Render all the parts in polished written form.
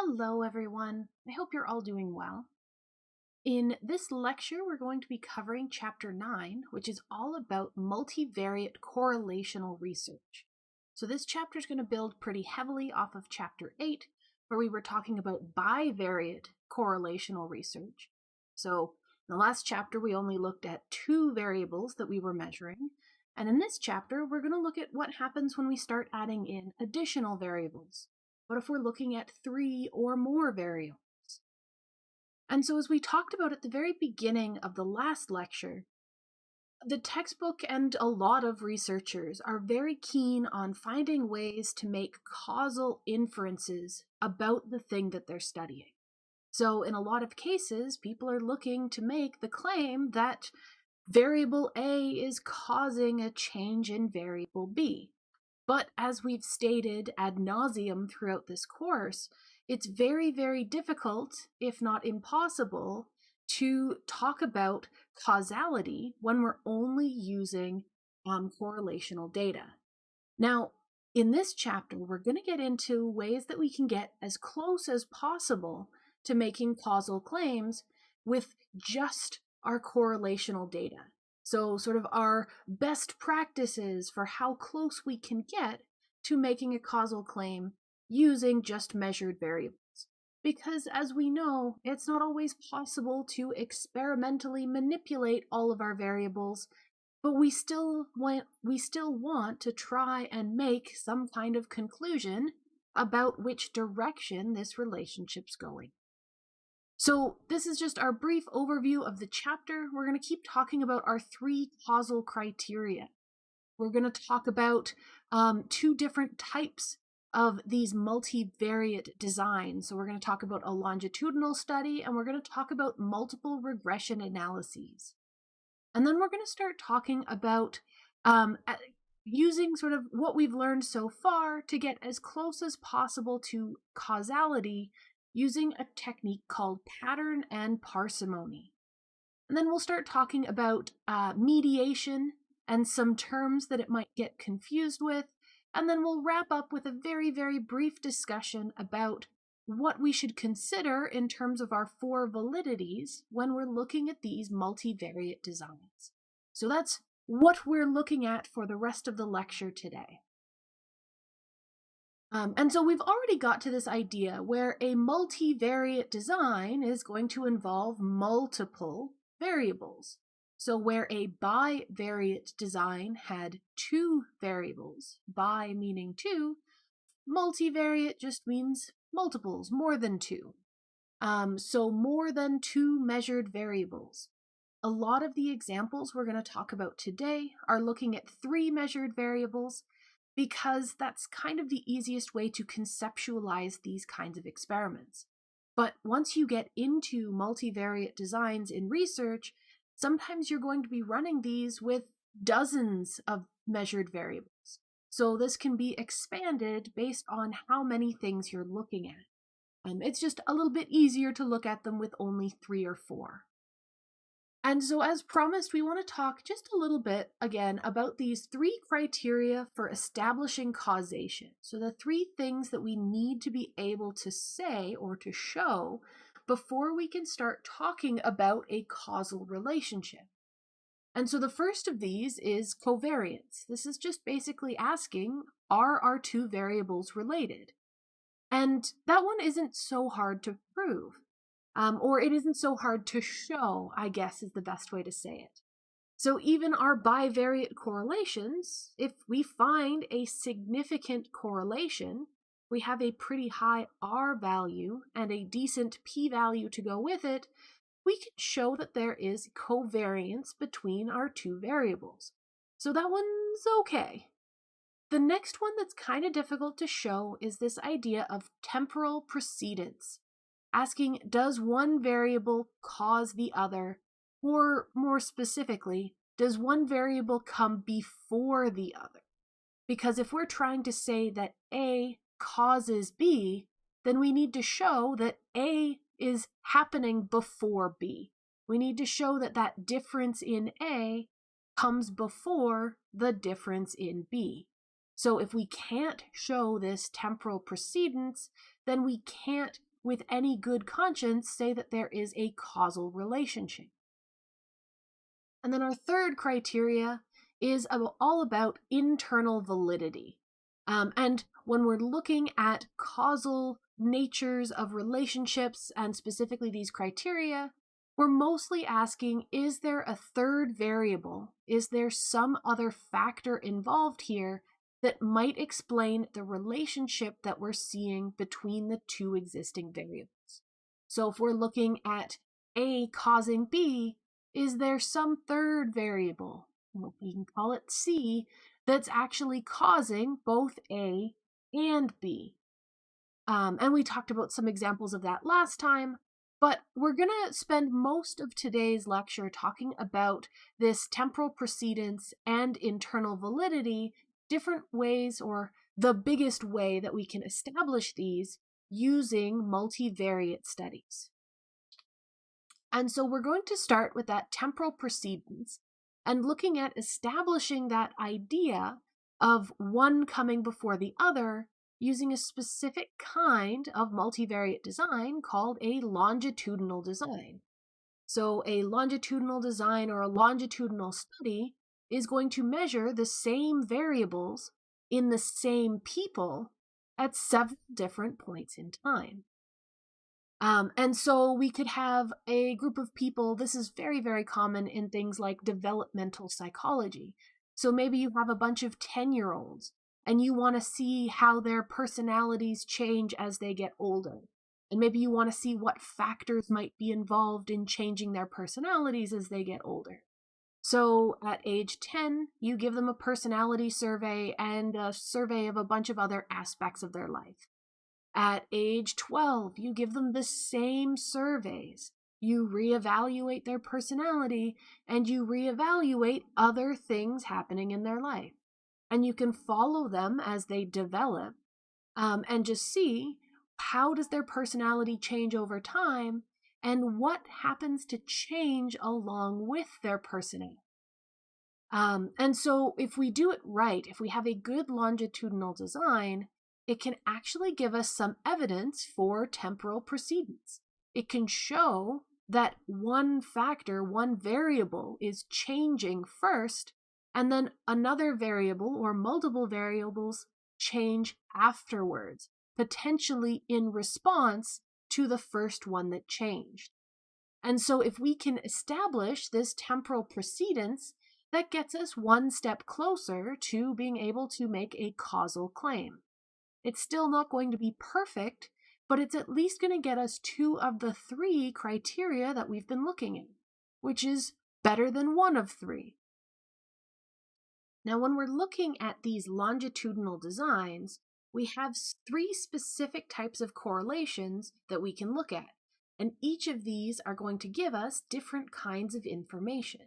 Hello everyone, I hope you're all doing well. In this lecture, we're going to be covering Chapter 9, which is all about multivariate correlational research. So this chapter is going to build pretty heavily off of Chapter 8, where we were talking about bivariate correlational research. So in the last chapter, we only looked at two variables that we were measuring, and in this chapter, we're going to look at what happens when we start adding in additional variables. What if we're looking at three or more variables? And so as we talked about at the very beginning of the last lecture, the textbook and a lot of researchers are very keen on finding ways to make causal inferences about the thing that they're studying. So in a lot of cases, people are looking to make the claim that variable A is causing a change in variable B. But as we've stated ad nauseum throughout this course, it's very, very difficult, if not impossible, to talk about causality when we're only using correlational data. Now, in this chapter, we're going to get into ways that we can get as close as possible to making causal claims with just our correlational data. So sort of our best practices for how close we can get to making a causal claim using just measured variables. Because as we know, it's not always possible to experimentally manipulate all of our variables, but we still want to try and make some kind of conclusion about which direction this relationship's going. So this is just our brief overview of the chapter. We're going to keep talking about our three causal criteria. We're going to talk about two different types of these multivariate designs. So we're going to talk about a longitudinal study, and we're going to talk about multiple regression analyses. And then we're going to start talking about using sort of what we've learned so far to get as close as possible to causality using a technique called pattern and parsimony. And then we'll start talking about mediation and some terms that it might get confused with, and then we'll wrap up with a very, very brief discussion about what we should consider in terms of our four validities when we're looking at these multivariate designs. So that's what we're looking at for the rest of the lecture today. And so we've already got to this idea where a multivariate design is going to involve multiple variables. So where a bivariate design had two variables, bi meaning two, multivariate just means multiples, more than two. So more than two measured variables. A lot of the examples we're going to talk about today are looking at three measured variables, because that's kind of the easiest way to conceptualize these kinds of experiments. But once you get into multivariate designs in research, sometimes you're going to be running these with dozens of measured variables. So this can be expanded based on how many things you're looking at. It's just a little bit easier to look at them with only three or four. And so as promised, we want to talk just a little bit, again, about these three criteria for establishing causation. So the three things that we need to be able to say or to show before we can start talking about a causal relationship. And so the first of these is covariance. This is just basically asking, are our two variables related? And that one isn't so hard to prove. Or it isn't so hard to show, I guess is the best way to say it. So even our bivariate correlations, if we find a significant correlation, we have a pretty high R value and a decent P value to go with it, we can show that there is covariance between our two variables. So that one's okay. The next one that's kind of difficult to show is this idea of temporal precedence. Asking, does one variable cause the other? Or more specifically, does one variable come before the other? Because if we're trying to say that A causes B, then we need to show that A is happening before B. We need to show that that difference in A comes before the difference in B. So if we can't show this temporal precedence, then we can't with any good conscience say that there is a causal relationship. And then our third criteria is all about internal validity. And when we're looking at causal natures of relationships, and specifically these criteria, we're mostly asking, is there a third variable? Is there some other factor involved here that might explain the relationship that we're seeing between the two existing variables? So if we're looking at A causing B, is there some third variable, we can call it C, that's actually causing both A and B? And we talked about some examples of that last time, but we're going to spend most of today's lecture talking about this temporal precedence and internal validity, different ways, or the biggest way that we can establish these using multivariate studies. And so we're going to start with that temporal precedence and looking at establishing that idea of one coming before the other using a specific kind of multivariate design called a longitudinal design. So a longitudinal design or a longitudinal study is going to measure the same variables in the same people at several different points in time. And so we could have a group of people. This is very, very common in things like developmental psychology. So maybe you have a bunch of 10-year-olds and you want to see how their personalities change as they get older. And maybe you want to see what factors might be involved in changing their personalities as they get older. So at age 10, you give them a personality survey and a survey of a bunch of other aspects of their life. At age 12, you give them the same surveys. You reevaluate their personality and you reevaluate other things happening in their life. And you can follow them as they develop and just see how does their personality change over time and what happens to change along with their personality. And so if we do it right, if we have a good longitudinal design, it can actually give us some evidence for temporal precedence. It can show that one factor, one variable is changing first, and then another variable or multiple variables change afterwards, potentially in response to the first one that changed. And so if we can establish this temporal precedence, that gets us one step closer to being able to make a causal claim. It's still not going to be perfect, but it's at least going to get us 2 of the 3 criteria that we've been looking at, which is better than 1 of 3. Now, when we're looking at these longitudinal designs, we have 3 specific types of correlations that we can look at, and each of these are going to give us different kinds of information.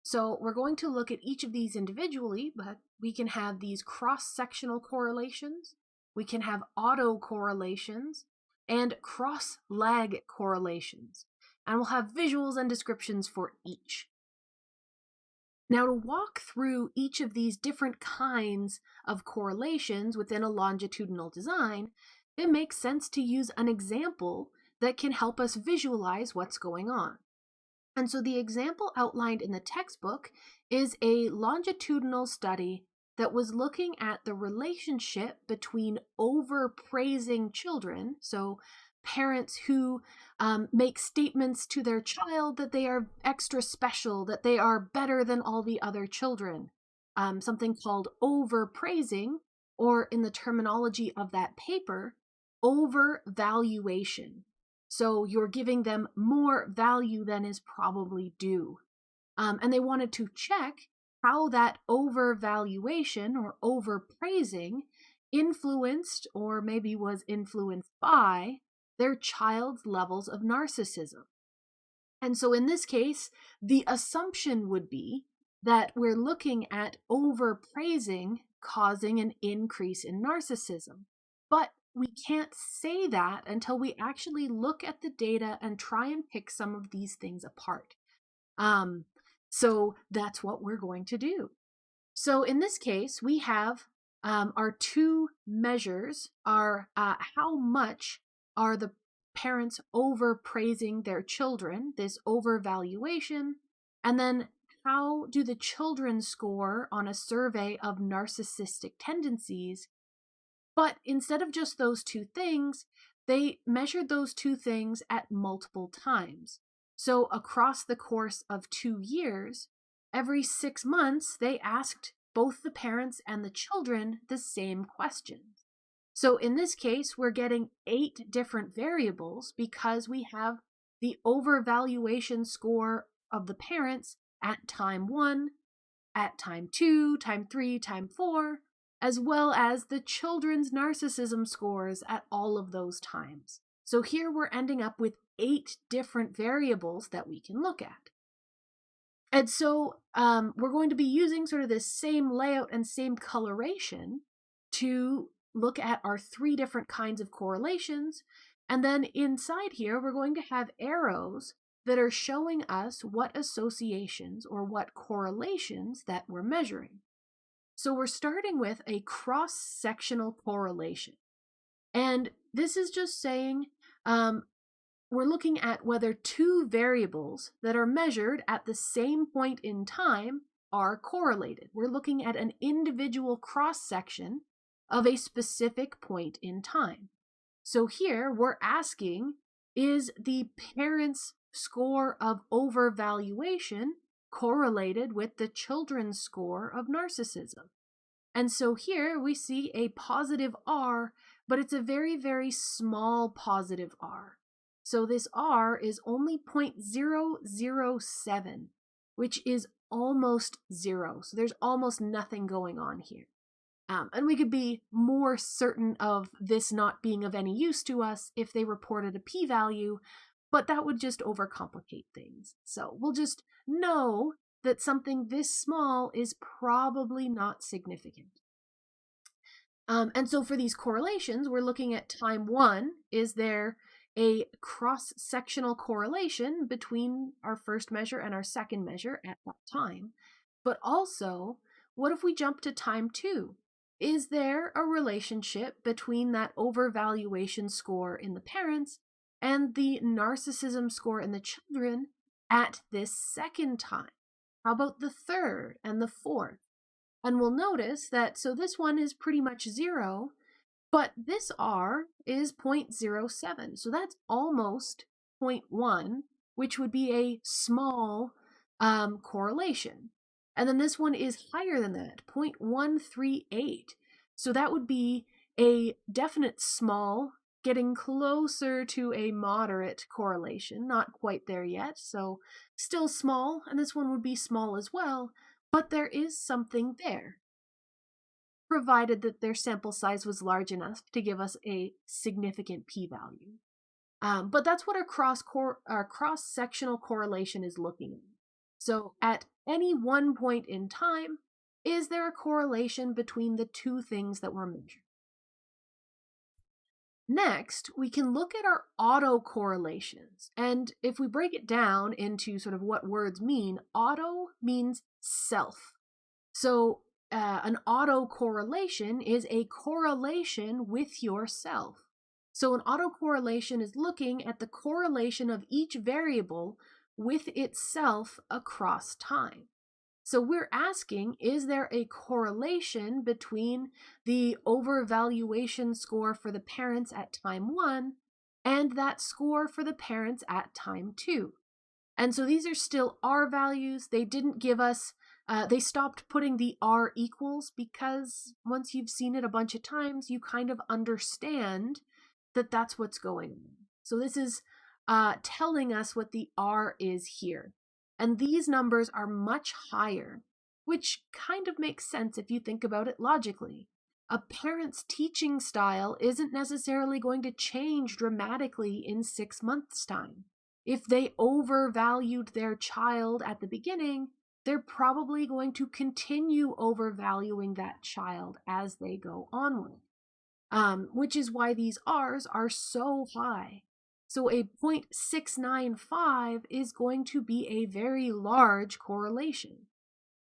So we're going to look at each of these individually, but we can have these cross-sectional correlations, we can have autocorrelations, and cross-lag correlations, and we'll have visuals and descriptions for each. Now, to walk through each of these different kinds of correlations within a longitudinal design, it makes sense to use an example that can help us visualize what's going on. And so the example outlined in the textbook is a longitudinal study that was looking at the relationship between overpraising children, so parents who make statements to their child that they are extra special, that they are better than all the other children, something called overpraising, or in the terminology of that paper, overvaluation. So you're giving them more value than is probably due. And they wanted to check how that overvaluation or overpraising influenced, or maybe was influenced by, their child's levels of narcissism. And so in this case, the assumption would be that we're looking at overpraising causing an increase in narcissism. But we can't say that until we actually look at the data and try and pick some of these things apart. So that's what we're going to do. So in this case, we have our 2 measures are how much are the parents overpraising their children, this overvaluation, and then how do the children score on a survey of narcissistic tendencies? But instead of just those two things, they measured those two things at multiple times. So across the course of 2 years, every 6 months, they asked both the parents and the children the same questions. So in this case, we're getting 8 different variables because we have the overvaluation score of the parents at time 1, at time 2, time 3, time 4, as well as the children's narcissism scores at all of those times. So here we're ending up with 8 different variables that we can look at. And so we're going to be using sort of this same layout and same coloration to look at our 3 different kinds of correlations. And then inside here, we're going to have arrows that are showing us what associations or what correlations that we're measuring. So we're starting with a cross-sectional correlation. And this is just saying we're looking at whether 2 variables that are measured at the same point in time are correlated. We're looking at an individual cross-section of a specific point in time. So here we're asking, is the parent's score of overvaluation correlated with the children's score of narcissism? And so here we see a positive R, but it's a very, very small positive R. So this R is only 0.007, which is almost 0. So there's almost nothing going on here. And we could be more certain of this not being of any use to us if they reported a p-value, but that would just overcomplicate things. So we'll just know that something this small is probably not significant. And so for these correlations, we're looking at time 1. Is there a cross-sectional correlation between our first measure and our second measure at that time? But also, what if we jump to time 2? Is there a relationship between that overvaluation score in the parents and the narcissism score in the children at this second time? How about the third and the fourth? And we'll notice that, so this one is pretty much 0, but this R is 0.07. So that's almost 0.1, which would be a small correlation. And then this one is higher than that, 0.138. So that would be a definite small, getting closer to a moderate correlation, not quite there yet, so still small, and this one would be small as well, but there is something there, provided that their sample size was large enough to give us a significant p-value. But that's what our cross-sectional correlation is looking at. So at any one point in time, is there a correlation between the 2 things that we're measuring? Next, we can look at our autocorrelations. And if we break it down into sort of what words mean, auto means self. So an autocorrelation is a correlation with yourself. So an autocorrelation is looking at the correlation of each variable with itself across time. So we're asking, is there a correlation between the overvaluation score for the parents at time 1 and that score for the parents at time 2? And so these are still R values. They didn't give us, they stopped putting the R equals because once you've seen it a bunch of times, you kind of understand that that's what's going on. So this is telling us what the R is here. And these numbers are much higher, which kind of makes sense if you think about it logically. A parent's teaching style isn't necessarily going to change dramatically in 6 months' time. If they overvalued their child at the beginning, they're probably going to continue overvaluing that child as they go onward, which is why these R's are so high. So a 0.695 is going to be a very large correlation.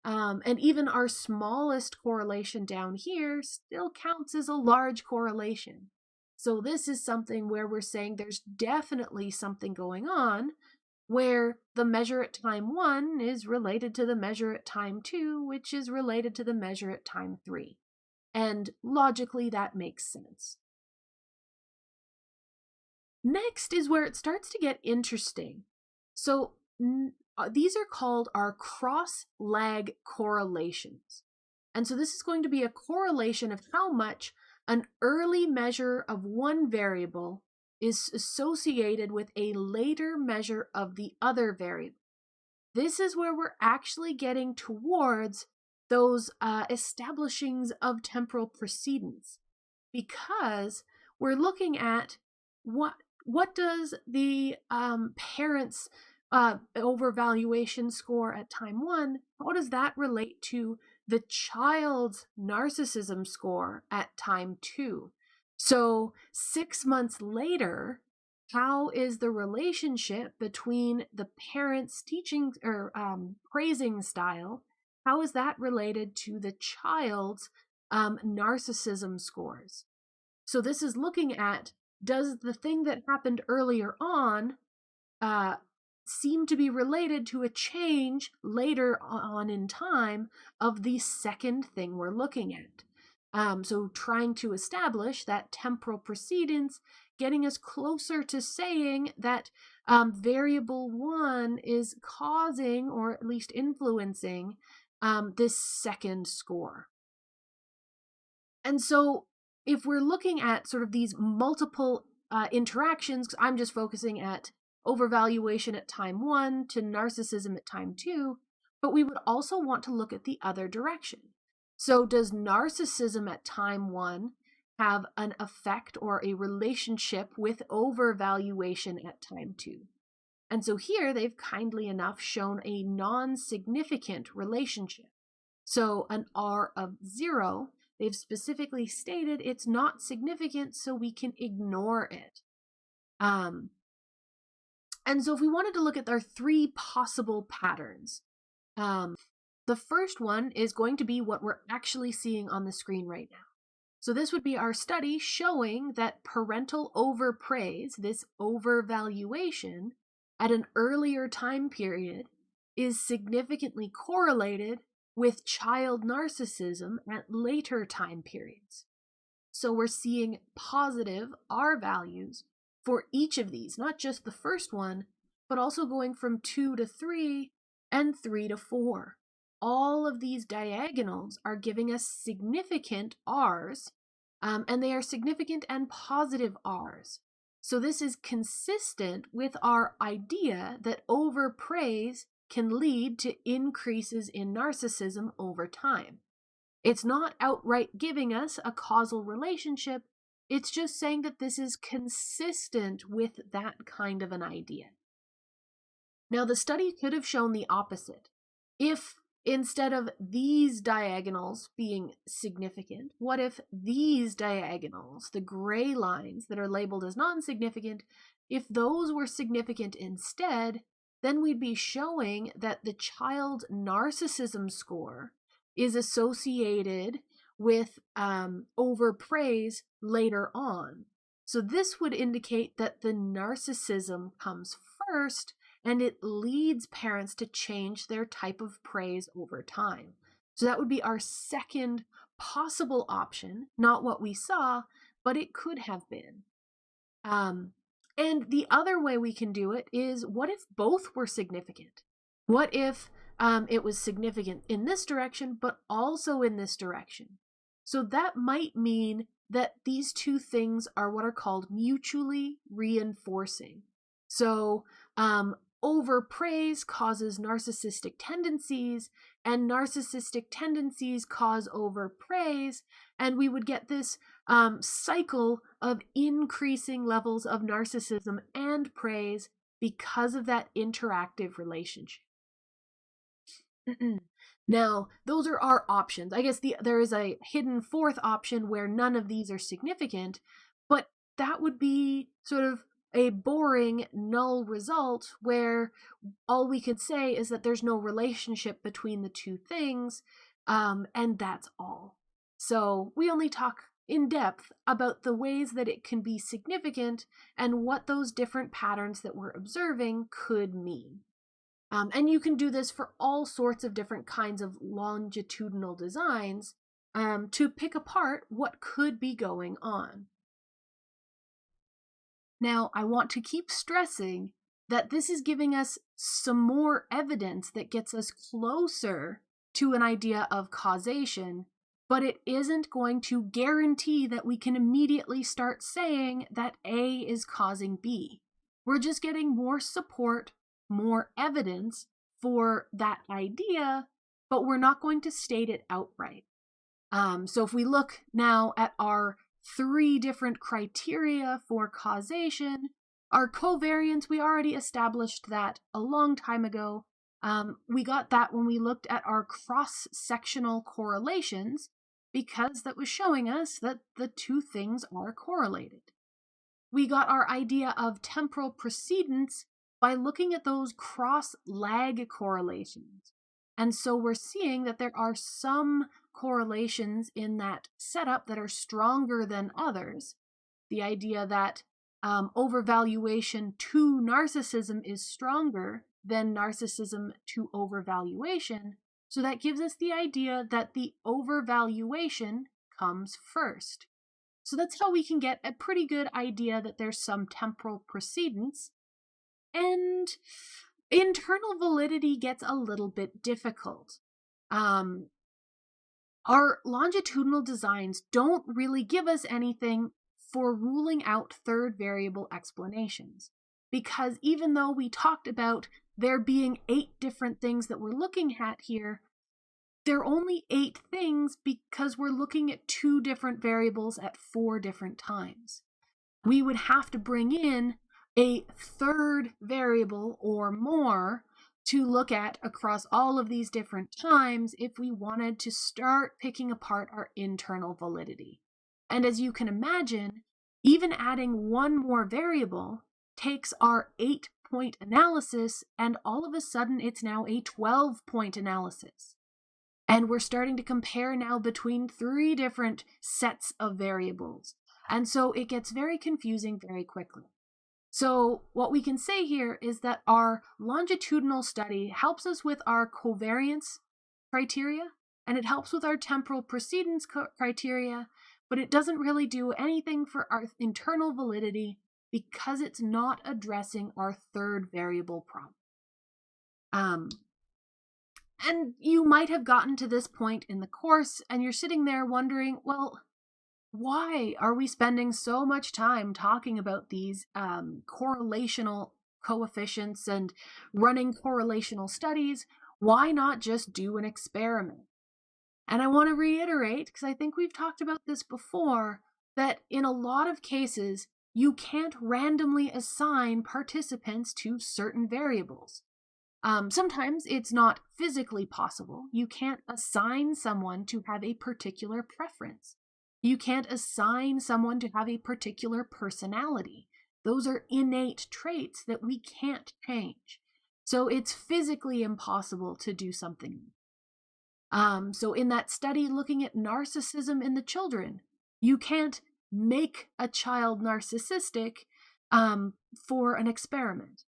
And even our smallest correlation down here still counts as a large correlation. So this is something where we're saying there's definitely something going on where the measure at time 1 is related to the measure at time 2, which is related to the measure at time 3. And logically, that makes sense. Next is where it starts to get interesting. So these are called our cross-lag correlations. And so this is going to be a correlation of how much an early measure of one variable is associated with a later measure of the other variable. This is where we're actually getting towards those establishings of temporal precedence, because we're looking at what does the parents' overvaluation score at time 1, how does that relate to the child's narcissism score at time 2? So 6 months later, how is the relationship between the parents' teaching or praising style, how is that related to the child's narcissism scores? So this is looking at, does the thing that happened earlier on seem to be related to a change later on in time of the second thing we're looking at? So trying to establish that temporal precedence, getting us closer to saying that variable 1 is causing or at least influencing this second score. And so if we're looking at sort of these multiple interactions, I'm just focusing at overvaluation at time 1 to narcissism at time 2, but we would also want to look at the other direction. So does narcissism at time 1 have an effect or a relationship with overvaluation at time 2? And so here they've kindly enough shown a non-significant relationship. So an R of 0, they've specifically stated it's not significant, so we can ignore it. And so if we wanted to look at our 3 possible patterns, the first one is going to be what we're actually seeing on the screen right now. So this would be our study showing that parental overpraise, this overvaluation, at an earlier time period is significantly correlated with child narcissism at later time periods. So we're seeing positive R values for each of these, not just the first one, but also going from 2 to 3 and 3 to 4. All of these diagonals are giving us significant R's, and they are significant and positive R's. So this is consistent with our idea that overpraise can lead to increases in narcissism over time. It's not outright giving us a causal relationship, it's just saying that this is consistent with that kind of an idea. Now, the study could have shown the opposite. If instead of these diagonals being significant, what if these diagonals, the gray lines that are labeled as non-significant, if those were significant instead, then we'd be showing that the child's narcissism score is associated with overpraise later on. So this would indicate that the narcissism comes first, and it leads parents to change their type of praise over time. So that would be our second possible option, not what we saw, but it could have been. And the other way we can do it is, what if both were significant? What if it was significant in this direction, but also in this direction? So that might mean that these two things are what are called mutually reinforcing. So overpraise causes narcissistic tendencies, and narcissistic tendencies cause overpraise, and we would get this cycle of increasing levels of narcissism and praise because of that interactive relationship. Now, those are our options. I guess there is a hidden fourth option where none of these are significant, but that would be sort of a boring, null result where all we could say is that there's no relationship between the two things, and that's all. So we only talk in depth about the ways that it can be significant and what those different patterns that we're observing could mean. And you can do this for all sorts of different kinds of longitudinal designs to pick apart what could be going on. Now, I want to keep stressing that this is giving us some more evidence that gets us closer to an idea of causation, but it isn't going to guarantee that we can immediately start saying that A is causing B. We're just getting more support, more evidence for that idea, but we're not going to state it outright. So if we look now at our 3 different criteria for causation, our covariance, we already established that a long time ago. We got that when we looked at our cross-sectional correlations, because that was showing us that the 2 things are correlated. We got our idea of temporal precedence by looking at those cross-lag correlations. And so we're seeing that there are some correlations in that setup that are stronger than others. The idea that overvaluation to narcissism is stronger than narcissism to overvaluation. So that gives us the idea that the overvaluation comes first. So that's how we can get a pretty good idea that there's some temporal precedence. And internal validity gets a little bit difficult. Our longitudinal designs don't really give us anything for ruling out third variable explanations, because even though we talked about there being 8 different things that we're looking at here, there are only 8 things because we're looking at 2 different variables at 4 different times. We would have to bring in a third variable or more to look at across all of these different times if we wanted to start picking apart our internal validity. And as you can imagine, even adding 1 more variable takes our 8-point analysis, and all of a sudden it's now a 12-point analysis. And we're starting to compare now between 3 different sets of variables. And so it gets very confusing very quickly. So what we can say here is that our longitudinal study helps us with our covariance criteria, and it helps with our temporal precedence criteria, but it doesn't really do anything for our internal validity because it's not addressing our third variable problem. And you might have gotten to this point in the course and you're sitting there wondering, well, why are we spending so much time talking about these correlational coefficients and running correlational studies? Why not just do an experiment? And I want to reiterate, because I think we've talked about this before, that in a lot of cases, you can't randomly assign participants to certain variables. Sometimes it's not physically possible. You can't assign someone to have a particular preference. You can't assign someone to have a particular personality. Those are innate traits that we can't change. So it's physically impossible to do something. So in that study looking at narcissism in the children, you can't make a child narcissistic for an experiment.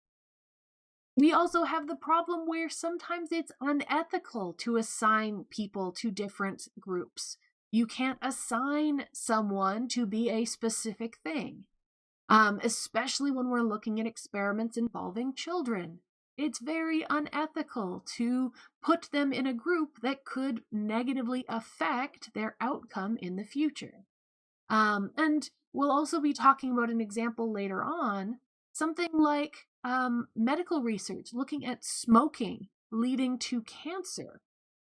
We also have the problem where sometimes it's unethical to assign people to different groups. You can't assign someone to be a specific thing, especially when we're looking at experiments involving children. It's very unethical to put them in a group that could negatively affect their outcome in the future. And we'll also be talking about an example later on, something like medical research looking at smoking leading to cancer.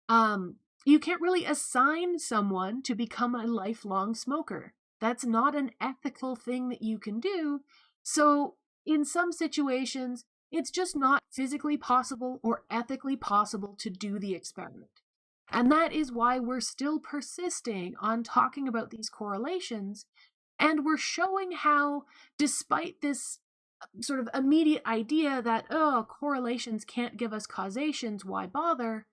You can't really assign someone to become a lifelong smoker. That's not an ethical thing that you can do. So in some situations, it's just not physically possible or ethically possible to do the experiment. And that is why we're still persisting on talking about these correlations. And we're showing how, despite this sort of immediate idea that, oh, correlations can't give us causations, why bother?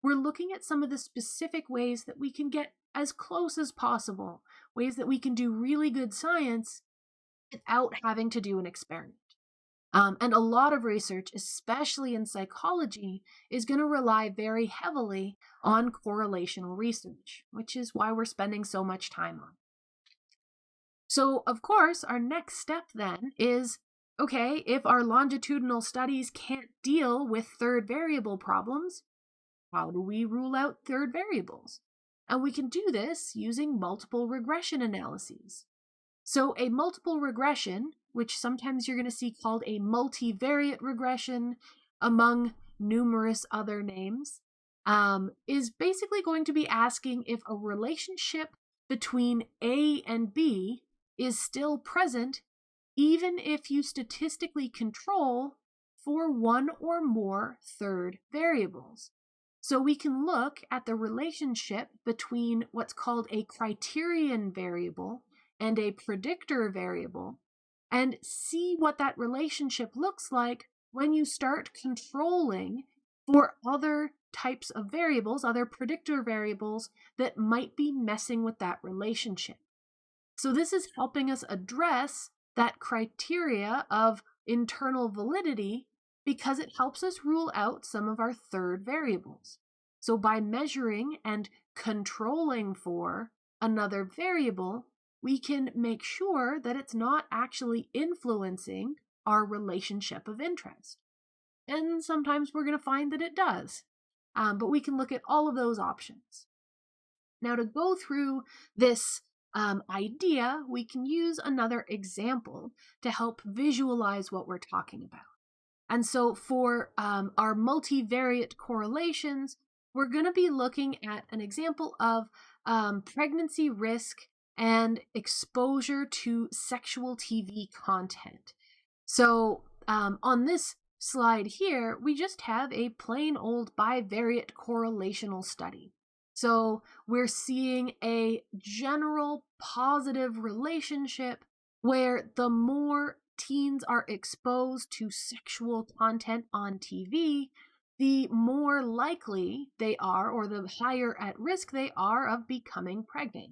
We're looking at some of the specific ways that we can get as close as possible ways that we can do really good science without having to do an experiment. And a lot of research, especially in psychology, is going to rely very heavily on correlational research, which is why we're spending so much time on it. So, of course, our next step then is, okay, if our longitudinal studies can't deal with third variable problems, how do we rule out third variables? And we can do this using multiple regression analyses. So a multiple regression, which sometimes you're going to see called a multivariate regression among numerous other names, is basically going to be asking if a relationship between A and B is still present, even if you statistically control for one or more third variables. So we can look at the relationship between what's called a criterion variable and a predictor variable and see what that relationship looks like when you start controlling for other types of variables, other predictor variables that might be messing with that relationship. So this is helping us address that criteria of internal validity because it helps us rule out some of our third variables. So by measuring and controlling for another variable, we can make sure that it's not actually influencing our relationship of interest. And sometimes we're going to find that it does. But we can look at all of those options. Now, to go through this idea, we can use another example to help visualize what we're talking about. And so for our multivariate correlations, we're going to be looking at an example of pregnancy risk and exposure to sexual TV content. So on this slide here, we just have a plain old bivariate correlational study. So we're seeing a general positive relationship where the more teens are exposed to sexual content on TV, the more likely they are, or the higher at risk they are of becoming pregnant.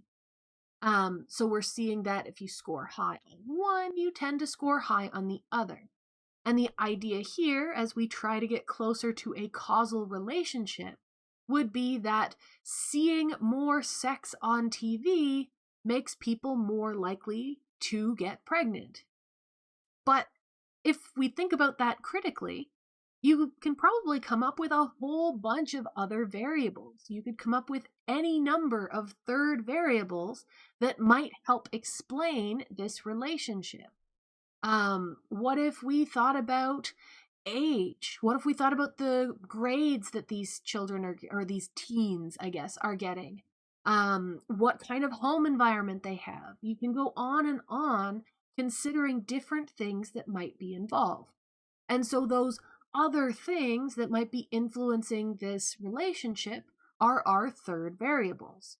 So we're seeing that if you score high on one, you tend to score high on the other. And the idea here, as we try to get closer to a causal relationship, would be that seeing more sex on TV makes people more likely to get pregnant. But if we think about that critically, you can probably come up with a whole bunch of other variables. You could come up with any number of third variables that might help explain this relationship. What if we thought about age? What if we thought about the grades that these children or these teens, I guess, are getting? What kind of home environment they have? You can go on considering different things that might be involved. And so those other things that might be influencing this relationship are our third variables.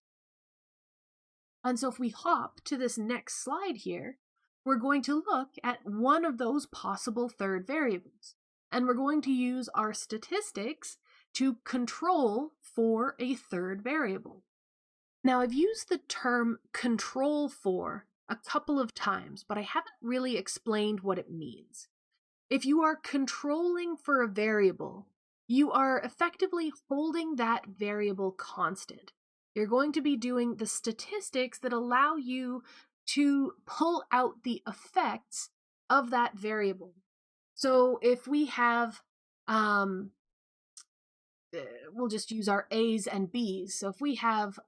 And so if we hop to this next slide here, we're going to look at one of those possible third variables. And we're going to use our statistics to control for a third variable. Now, I've used the term control for a couple of times, but I haven't really explained what it means. If you are controlling for a variable, you are effectively holding that variable constant. You're going to be doing the statistics that allow you to pull out the effects of that variable. So if we have, we'll just use our A's and B's. So if we have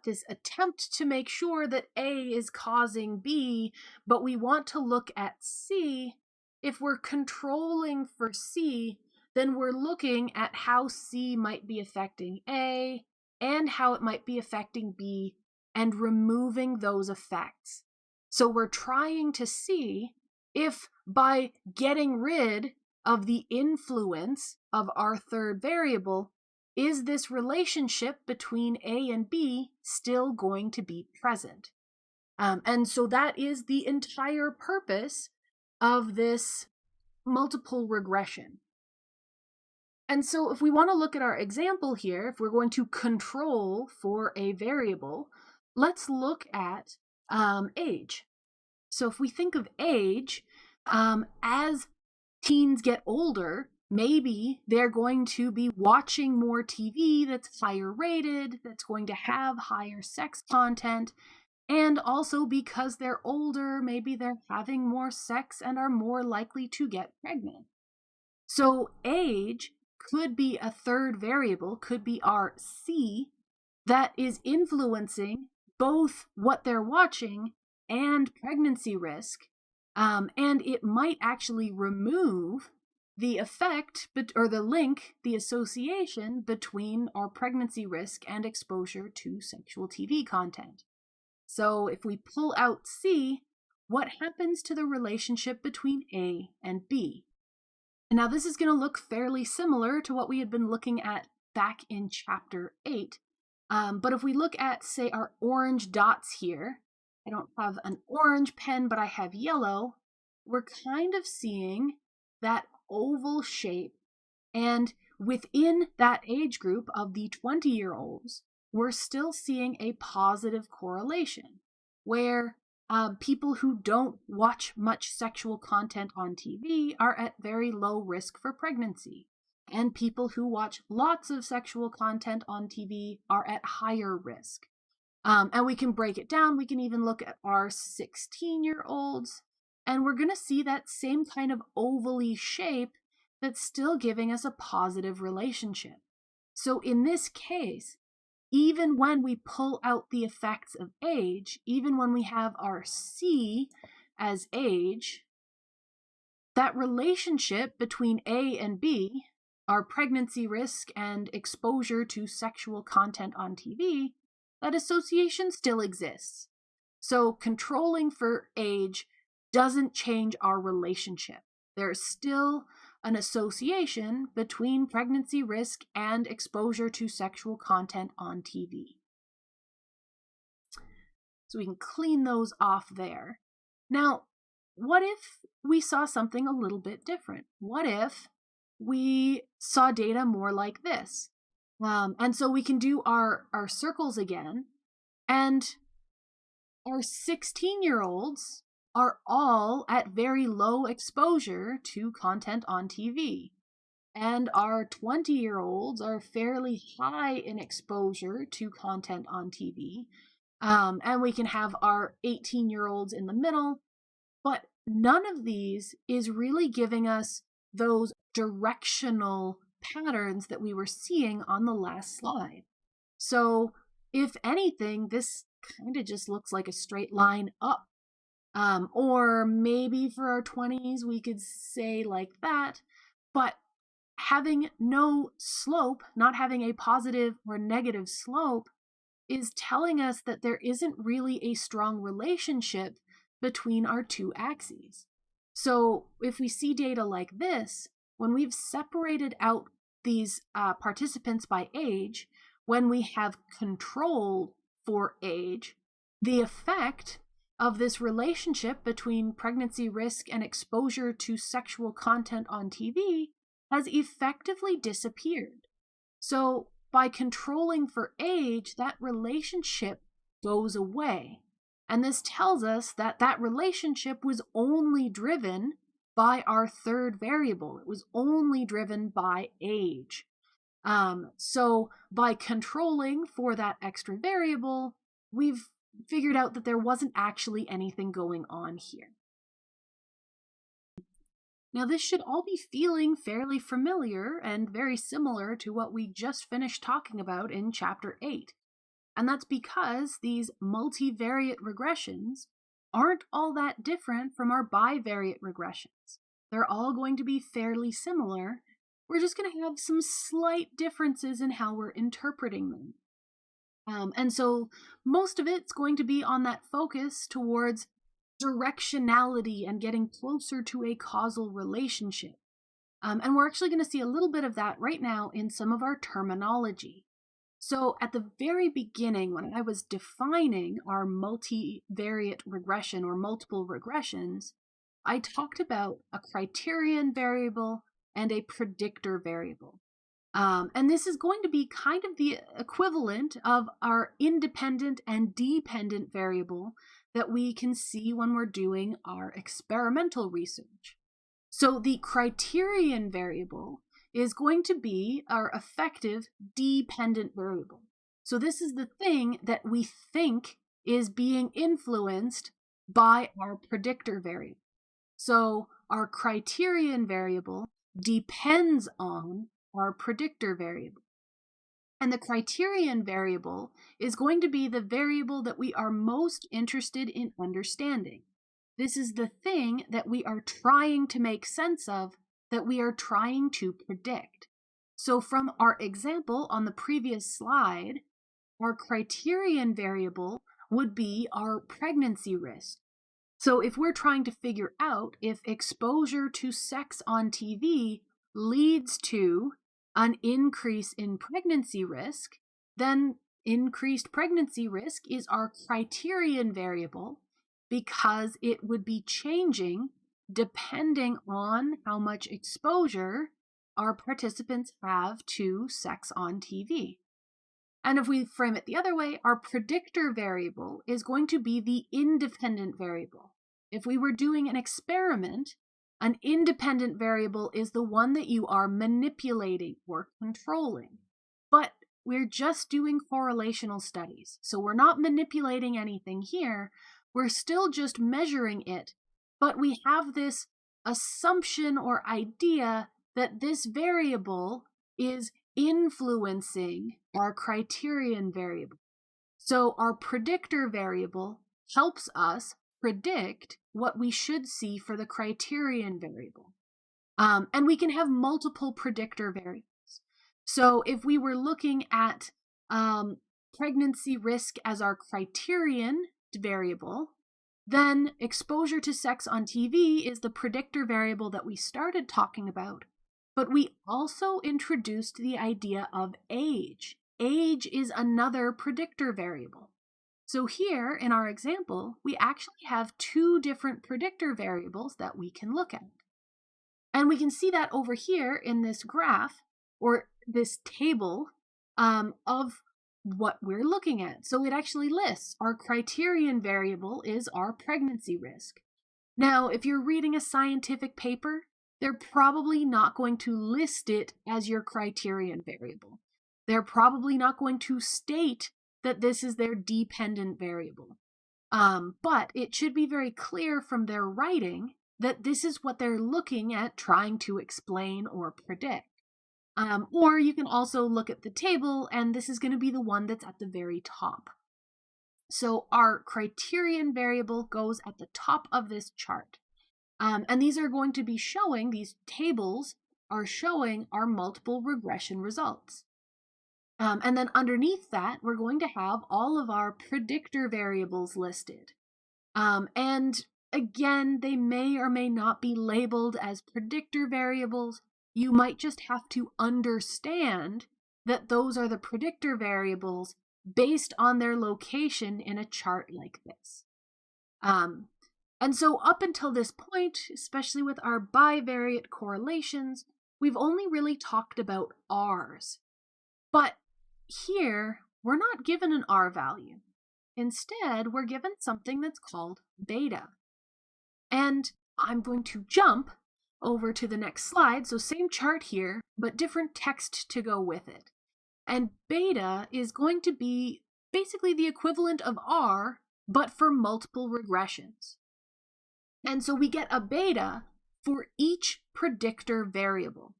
this attempt to make sure that A is causing B, but we want to look at C, if we're controlling for C, then we're looking at how C might be affecting A and how it might be affecting B and removing those effects. So we're trying to see if by getting rid of the influence of our third variable, is this relationship between A and B still going to be present? And so that is the entire purpose of this multiple regression. And so if we want to look at our example here, if we're going to control for a variable, let's look at age. So if we think of age, as teens get older, maybe they're going to be watching more TV that's higher rated, that's going to have higher sex content, and also because they're older, maybe they're having more sex and are more likely to get pregnant. So age could be a third variable, could be our C, that is influencing both what they're watching and pregnancy risk. And it might actually remove the effect or the link, the association between our pregnancy risk and exposure to sexual TV content. So if we pull out C, what happens to the relationship between A and B? And now this is going to look fairly similar to what we had been looking at back in chapter 8. But if we look at, say, our orange dots here, I don't have an orange pen, but I have yellow, we're kind of seeing that oval shape. And within that age group of the 20-year-olds, we're still seeing a positive correlation where people who don't watch much sexual content on TV are at very low risk for pregnancy. And people who watch lots of sexual content on TV are at higher risk. And we can break it down. We can even look at our 16-year-olds, and we're going to see that same kind of ovally shape that's still giving us a positive relationship. So in this case, even when we pull out the effects of age, even when we have our C as age, that relationship between A and B, our pregnancy risk and exposure to sexual content on TV, that association still exists. So controlling for age doesn't change our relationship. There's still an association between pregnancy risk and exposure to sexual content on TV. So we can clean those off there. Now, what if we saw something a little bit different? What if we saw data more like this? And so we can do our circles again, and our 16-year-olds are all at very low exposure to content on TV. And our 20-year-olds are fairly high in exposure to content on TV. And we can have our 18-year-olds in the middle. But none of these is really giving us those directional patterns that we were seeing on the last slide. So if anything, this kind of just looks like a straight line up. Or maybe for our 20s, we could say like that. But having no slope, not having a positive or negative slope, is telling us that there isn't really a strong relationship between our two axes. So if we see data like this, when we've separated out these participants by age, when we have controlled for age, the effect of this relationship between pregnancy risk and exposure to sexual content on TV has effectively disappeared. So by controlling for age, that relationship goes away. And this tells us that that relationship was only driven by our third variable. It was only driven by age. So by controlling for that extra variable, we've figured out that there wasn't actually anything going on here. Now, this should all be feeling fairly familiar and very similar to what we just finished talking about in Chapter 8. And that's because these multivariate regressions aren't all that different from our bivariate regressions. They're all going to be fairly similar. We're just going to have some slight differences in how we're interpreting them. And so most of it's going to be on that focus towards directionality and getting closer to a causal relationship. And we're actually going to see a little bit of that right now in some of our terminology. So at the very beginning, when I was defining our multivariate regression or multiple regressions, I talked about a criterion variable and a predictor variable. And this is going to be kind of the equivalent of our independent and dependent variable that we can see when we're doing our experimental research. So the criterion variable is going to be our effective dependent variable. So this is the thing that we think is being influenced by our predictor variable. So our criterion variable depends on our predictor variable. And the criterion variable is going to be the variable that we are most interested in understanding. This is the thing that we are trying to make sense of, that we are trying to predict. So from our example on the previous slide, our criterion variable would be our pregnancy risk. So if we're trying to figure out if exposure to sex on TV leads to an increase in pregnancy risk, then increased pregnancy risk is our criterion variable, because it would be changing depending on how much exposure our participants have to sex on TV. And if we frame it the other way, our predictor variable is going to be the independent variable. If we were doing an experiment, an independent variable is the one that you are manipulating or controlling. But we're just doing correlational studies, so we're not manipulating anything here. We're still just measuring it, but we have this assumption or idea that this variable is influencing our criterion variable. So our predictor variable helps us predict what we should see for the criterion variable. And we can have multiple predictor variables. So if we were looking at pregnancy risk as our criterion variable, then exposure to sex on TV is the predictor variable that we started talking about. But we also introduced the idea of age. Age is another predictor variable. So here in our example, we actually have two different predictor variables that we can look at. And we can see that over here in this graph, or this table of what we're looking at. So it actually lists our criterion variable is our pregnancy risk. Now, if you're reading a scientific paper, they're probably not going to list it as your criterion variable. They're probably not going to state that this is their dependent variable. But it should be very clear from their writing that this is what they're looking at trying to explain or predict. Or you can also look at the table, and this is going to be the one that's at the very top. So our criterion variable goes at the top of this chart. And these are going to be showing, these tables are showing our multiple regression results. And then underneath that, we're going to have all of our predictor variables listed. And again, they may or may not be labeled as predictor variables. You might just have to understand that those are the predictor variables based on their location in a chart like this. And so up until this point, especially with our bivariate correlations, we've only really talked about R's. But here, we're not given an R value. Instead, we're given something that's called beta. And I'm going to jump over to the next slide. So same chart here, but different text to go with it. And beta is going to be basically the equivalent of R, but for multiple regressions. And so we get a beta for each predictor variable.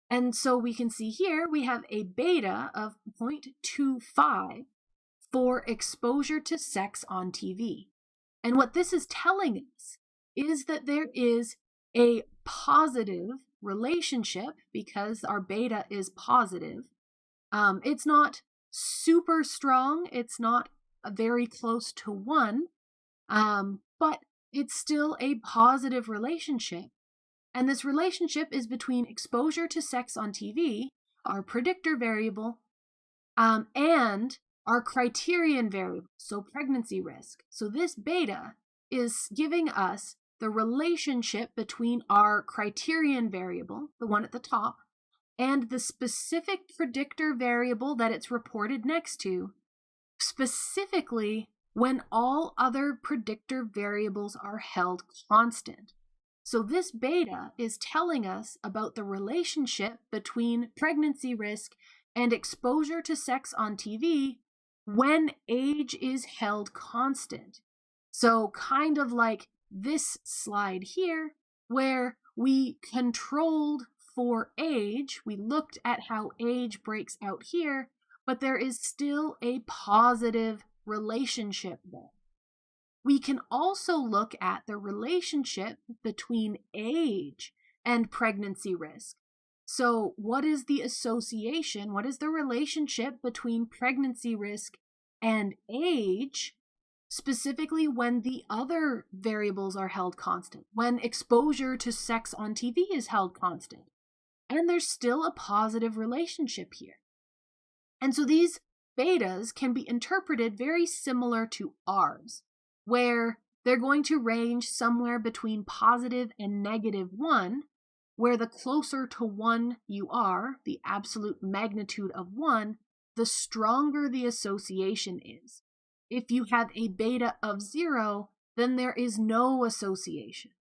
And so we can see here we have a beta of 0.25 for exposure to sex on TV. And what this is telling us is that there is a positive relationship because our beta is positive. It's not super strong. It's not very close to 1, but it's still a positive relationship. And this relationship is between exposure to sex on TV, our predictor variable, and our criterion variable, so pregnancy risk. So this beta is giving us the relationship between our criterion variable, the one at the top, and the specific predictor variable that it's reported next to, specifically when all other predictor variables are held constant. So this beta is telling us about the relationship between pregnancy risk and exposure to sex on TV when age is held constant. So kind of like this slide here, where we controlled for age, we looked at how age breaks out here, but there is still a positive relationship there. We can also look at the relationship between age and pregnancy risk. So what is the association? What is the relationship between pregnancy risk and age, specifically when the other variables are held constant, when exposure to sex on TV is held constant? And there's still a positive relationship here. And so these betas can be interpreted very similar to R's, where they're going to range somewhere between positive and -1, where the closer to 1 you are, the absolute magnitude of 1, the stronger the association is. If you have a beta of 0, then there is no association.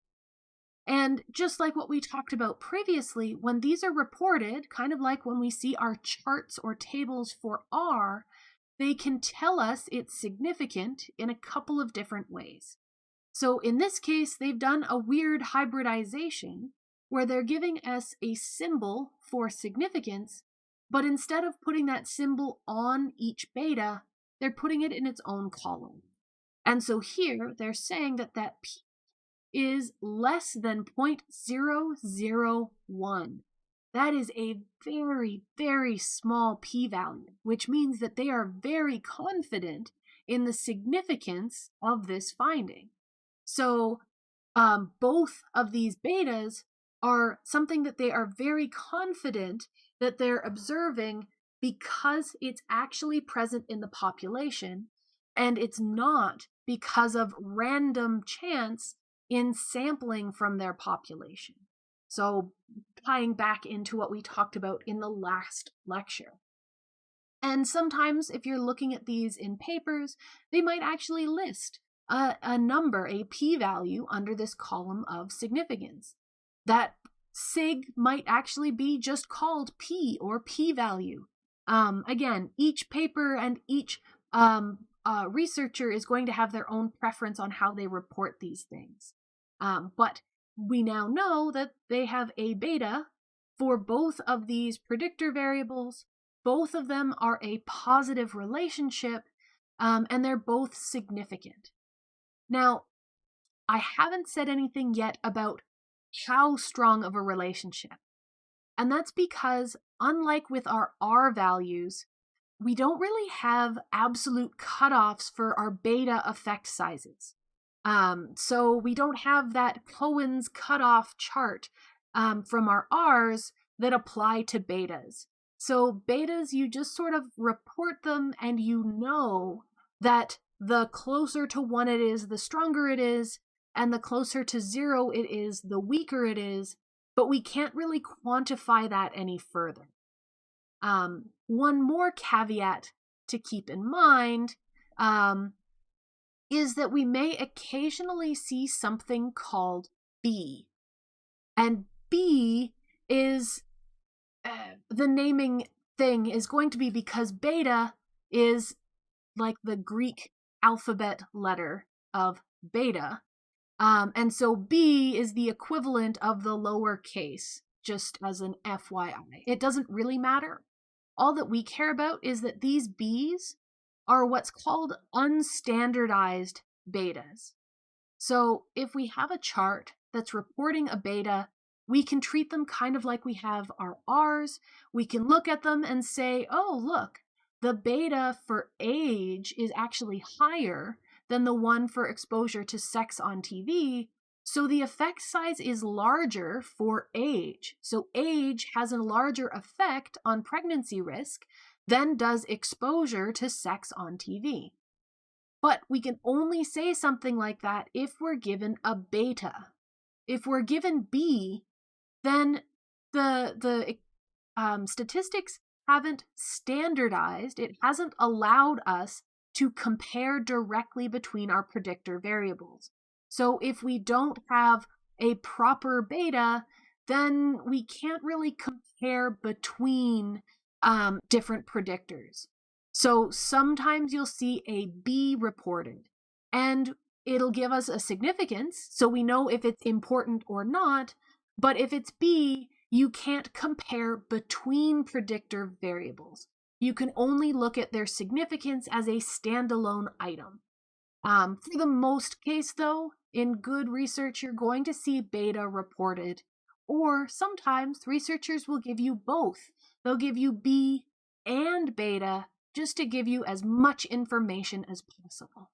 And just like what we talked about previously, when these are reported, kind of like when we see our charts or tables for R, they can tell us it's significant in a couple of different ways. So in this case, they've done a weird hybridization where they're giving us a symbol for significance, but instead of putting that symbol on each beta, they're putting it in its own column. And so here they're saying that P is less than 0.001. That is a very, very small p-value, which means that they are very confident in the significance of this finding. So both of these betas are something that they are very confident that they're observing because it's actually present in the population, and it's not because of random chance in sampling from their population. So tying back into what we talked about in the last lecture. And sometimes if you're looking at these in papers, they might actually list a number, a p-value under this column of significance. That sig might actually be just called p or p-value. Again, each paper and each researcher is going to have their own preference on how they report these things. But we now know that they have a beta for both of these predictor variables. Both of them are a positive relationship, and they're both significant. Now, I haven't said anything yet about how strong of a relationship. And that's because, unlike with our R values, we don't really have absolute cutoffs for our beta effect sizes. So we don't have that Cohen's cutoff chart from our R's that apply to betas. So betas, you just sort of report them and you know that the closer to 1 it is, the stronger it is, and the closer to 0 it is, the weaker it is, but we can't really quantify that any further. One more caveat to keep in mind is that we may occasionally see something called B. And B is, the naming thing is going to be because beta is like the Greek alphabet letter of beta. And so B is the equivalent of the lowercase, just as an FYI. It doesn't really matter. All that we care about is that these B's are what's called unstandardized betas. So if we have a chart that's reporting a beta, we can treat them kind of like we have our R's. We can look at them and say, oh, look, the beta for age is actually higher than the one for exposure to sex on TV, so the effect size is larger for age. So age has a larger effect on pregnancy risk than does exposure to sex on TV. But we can only say something like that if we're given a beta. If we're given B, then the statistics haven't standardized. It hasn't allowed us to compare directly between our predictor variables. So if we don't have a proper beta, then we can't really compare between different predictors. So sometimes you'll see a B reported, and it'll give us a significance, so we know if it's important or not, but if it's B, you can't compare between predictor variables. You can only look at their significance as a standalone item. For the most case, though, in good research, you're going to see beta reported, or sometimes researchers will give you both. They'll give you B and beta just to give you as much information as possible.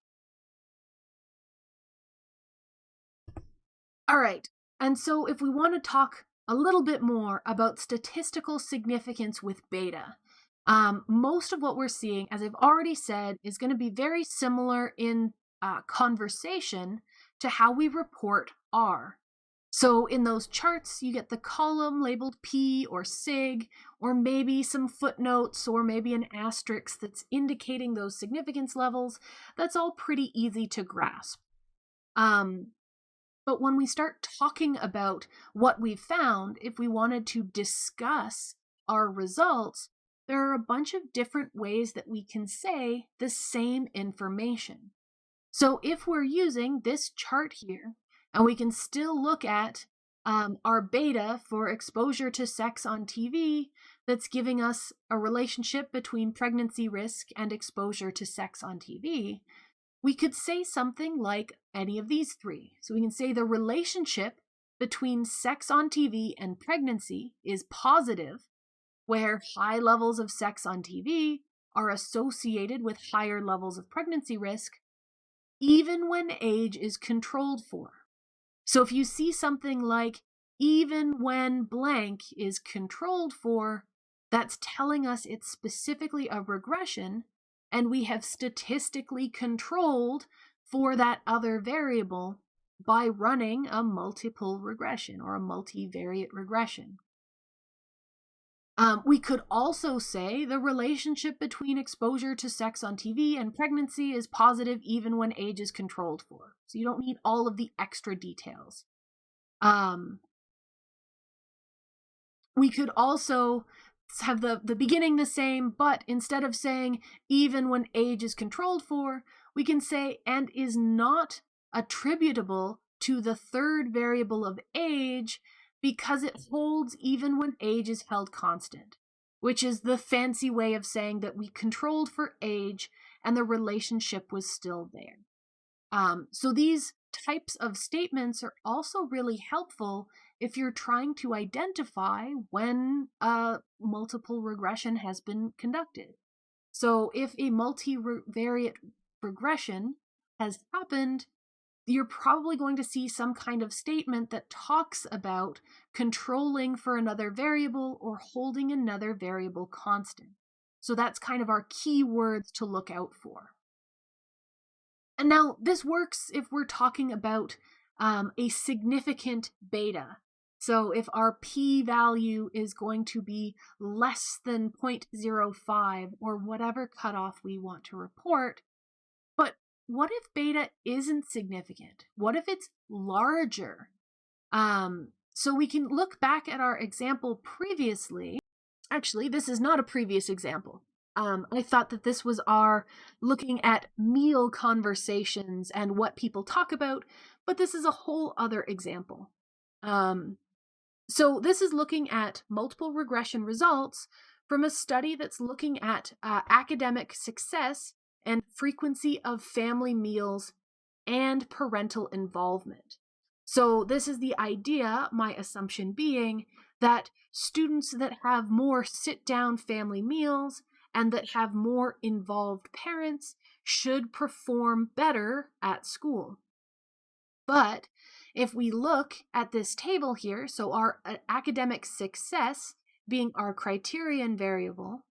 All right, and so if we want to talk a little bit more about statistical significance with beta, most of what we're seeing, as I've already said, is going to be very similar in conversation to how we report R. So in those charts, you get the column labeled P or sig, or maybe some footnotes, or maybe an asterisk that's indicating those significance levels. That's all pretty easy to grasp. But when we start talking about what we've found, if we wanted to discuss our results, there are a bunch of different ways that we can say the same information. So if we're using this chart here, and we can still look at our beta for exposure to sex on TV, that's giving us a relationship between pregnancy risk and exposure to sex on TV, we could say something like any of these three. So we can say the relationship between sex on TV and pregnancy is positive, where high levels of sex on TV are associated with higher levels of pregnancy risk, even when age is controlled for. So if you see something like, even when blank is controlled for, that's telling us it's specifically a regression, and we have statistically controlled for that other variable by running a multiple regression or a multivariate regression. We could also say the relationship between exposure to sex on TV and pregnancy is positive even when age is controlled for. So you don't need all of the extra details. We could also have the beginning the same, but instead of saying even when age is controlled for, we can say and is not attributable to the third variable of age because it holds even when age is held constant, which is the fancy way of saying that we controlled for age and the relationship was still there. So these types of statements are also really helpful if you're trying to identify when a multiple regression has been conducted. So if a multivariate regression has happened, you're probably going to see some kind of statement that talks about controlling for another variable or holding another variable constant. So that's kind of our key words to look out for. And now this works if we're talking about a significant beta. So if our p-value is going to be less than 0.05 or whatever cutoff we want to report, but what if beta isn't significant? What if it's larger? So we can look back at our example previously. Actually, this is not a previous example. I thought that this was our looking at meal conversations and what people talk about, but this is a whole other example. So this is looking at multiple regression results from a study that's looking at academic success and frequency of family meals and parental involvement. So this is the idea, my assumption being, that students that have more sit-down family meals and that have more involved parents should perform better at school. But if we look at this table here, so our academic success being our criterion variable,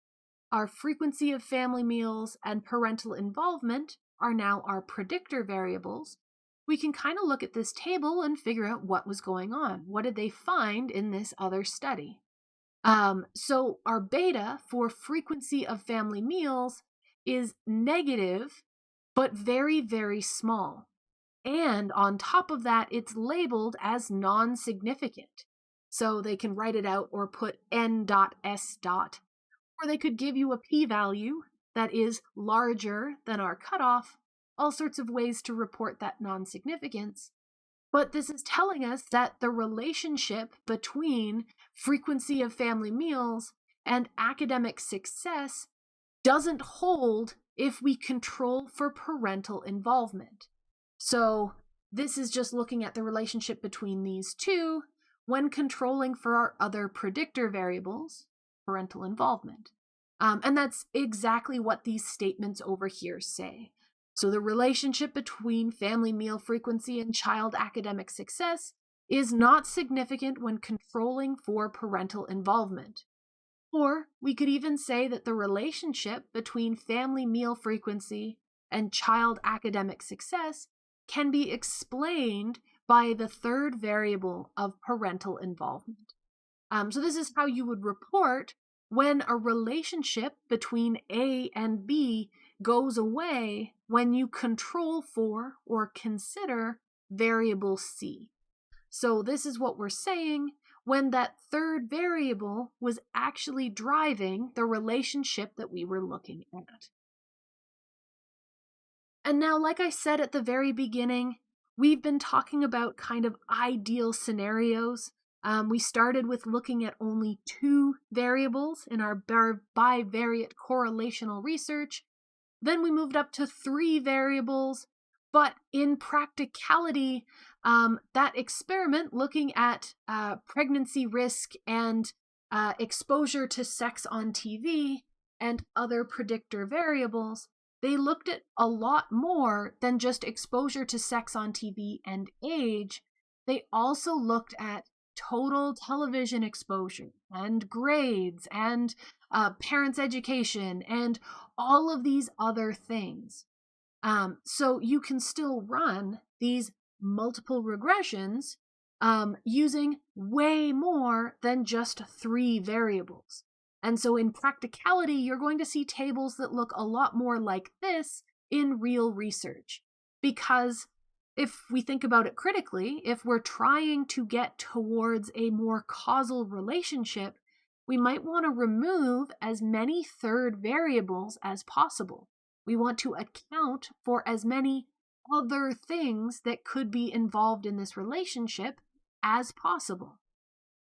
our frequency of family meals and parental involvement are now our predictor variables, we can kind of look at this table and figure out what was going on. What did they find in this other study? So our beta for frequency of family meals is negative, but very, very small. And on top of that, it's labeled as non-significant. So they can write it out or put n.s. Or they could give you a p-value that is larger than our cutoff, all sorts of ways to report that non-significance. But this is telling us that the relationship between frequency of family meals and academic success doesn't hold if we control for parental involvement. So this is just looking at the relationship between these two when controlling for our other predictor variables, parental involvement. And that's exactly what these statements over here say. So the relationship between family meal frequency and child academic success is not significant when controlling for parental involvement. Or we could even say that the relationship between family meal frequency and child academic success can be explained by the third variable of parental involvement. So this is how you would report when a relationship between A and B goes away when you control for or consider variable C. So this is what we're saying when that third variable was actually driving the relationship that we were looking at. And now, like I said at the very beginning, we've been talking about kind of ideal scenarios. We started with looking at only 2 variables in our bivariate correlational research. Then we moved up to 3 variables. But in practicality, that experiment looking at pregnancy risk and exposure to sex on TV and other predictor variables, they looked at a lot more than just exposure to sex on TV and age. They also looked at total television exposure and grades and parents' education and all of these other things. So you can still run these multiple regressions using way more than just 3 variables. And so in practicality, you're going to see tables that look a lot more like this in real research. Because if we think about it critically, if we're trying to get towards a more causal relationship, we might want to remove as many third variables as possible. We want to account for as many other things that could be involved in this relationship as possible.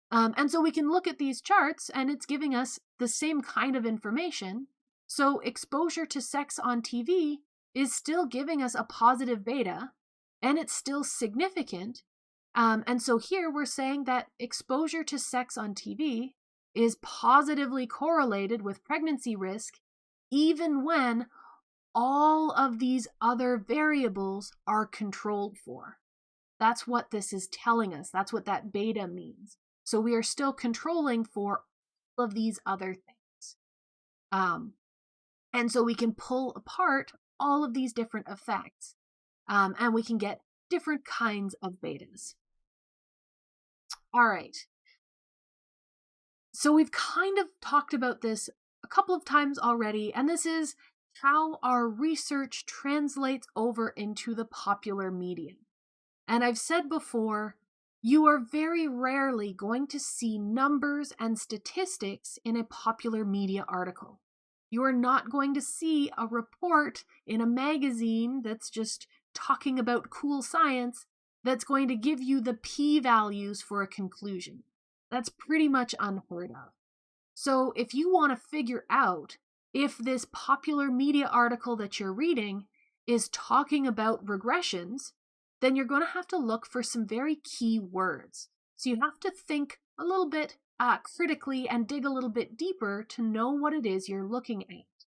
And so we can look at these charts and it's giving us the same kind of information. So exposure to sex on TV is still giving us a positive beta and it's still significant. And so here we're saying that exposure to sex on TV is positively correlated with pregnancy risk even when all of these other variables are controlled for. That's what this is telling us. That's what that beta means. So we are still controlling for all of these other things. And so we can pull apart all of these different effects. And we can get different kinds of betas. All right. So we've kind of talked about this a couple of times already, and this is how our research translates over into the popular media. And I've said before, you are very rarely going to see numbers and statistics in a popular media article. You are not going to see a report in a magazine that's just talking about cool science that's going to give you the p-values for a conclusion. That's pretty much unheard of. So if you want to figure out if this popular media article that you're reading is talking about regressions, then you're going to have to look for some very key words. So you have to think a little bit critically and dig a little bit deeper to know what it is you're looking at.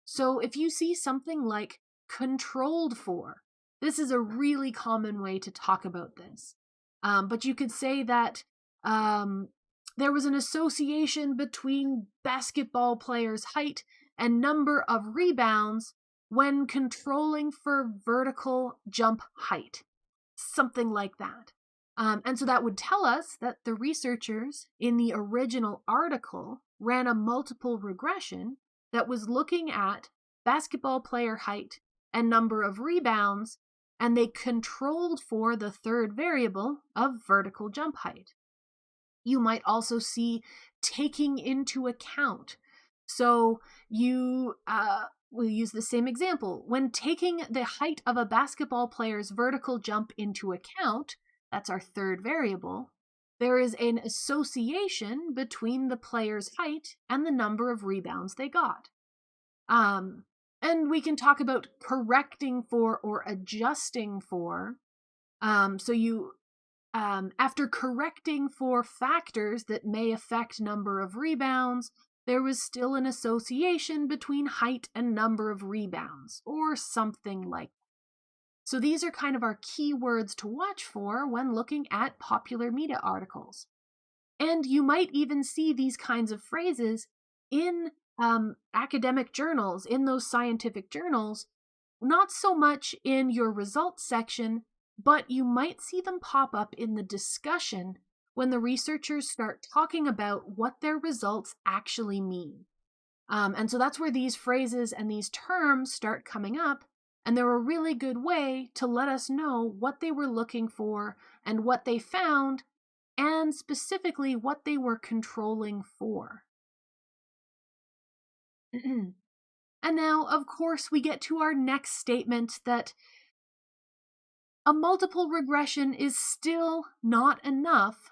So if you see something like controlled for, this is a really common way to talk about this. But you could say that there was an association between basketball players' height and number of rebounds when controlling for vertical jump height. Something like that. And so that would tell us that the researchers in the original article ran a multiple regression that was looking at basketball player height and number of rebounds, and they controlled for the third variable of vertical jump height. You might also see taking into account. So we'll use the same example. When taking the height of a basketball player's vertical jump into account, that's our third variable, there is an association between the player's height and the number of rebounds they got. And we can talk about correcting for or adjusting for. After correcting for factors that may affect number of rebounds, there was still an association between height and number of rebounds, or something like that. So these are kind of our keywords to watch for when looking at popular media articles. And you might even see these kinds of phrases in academic journals, in those scientific journals, not so much in your results section, but you might see them pop up in the discussion when the researchers start talking about what their results actually mean. And so that's where these phrases and these terms start coming up, and they're a really good way to let us know what they were looking for and what they found, and specifically what they were controlling for. And now, of course, we get to our next statement that a multiple regression is still not enough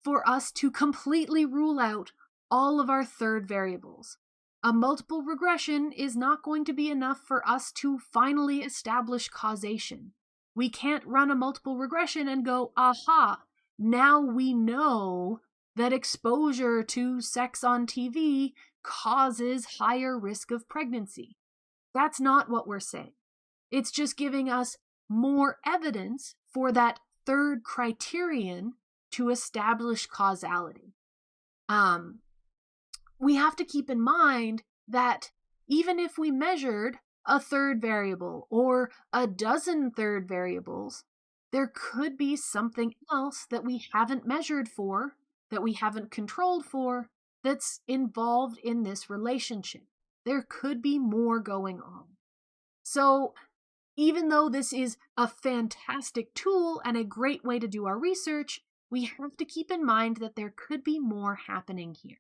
for us to completely rule out all of our third variables. A multiple regression is not going to be enough for us to finally establish causation. We can't run a multiple regression and go, aha, now we know that exposure to sex on TV causes higher risk of pregnancy. That's not what we're saying. It's just giving us more evidence for that third criterion to establish causality. We have to keep in mind that even if we measured a third variable or a dozen third variables, there could be something else that we haven't measured for, that we haven't controlled for, that's involved in this relationship. There could be more going on. So even though this is a fantastic tool and a great way to do our research, we have to keep in mind that there could be more happening here.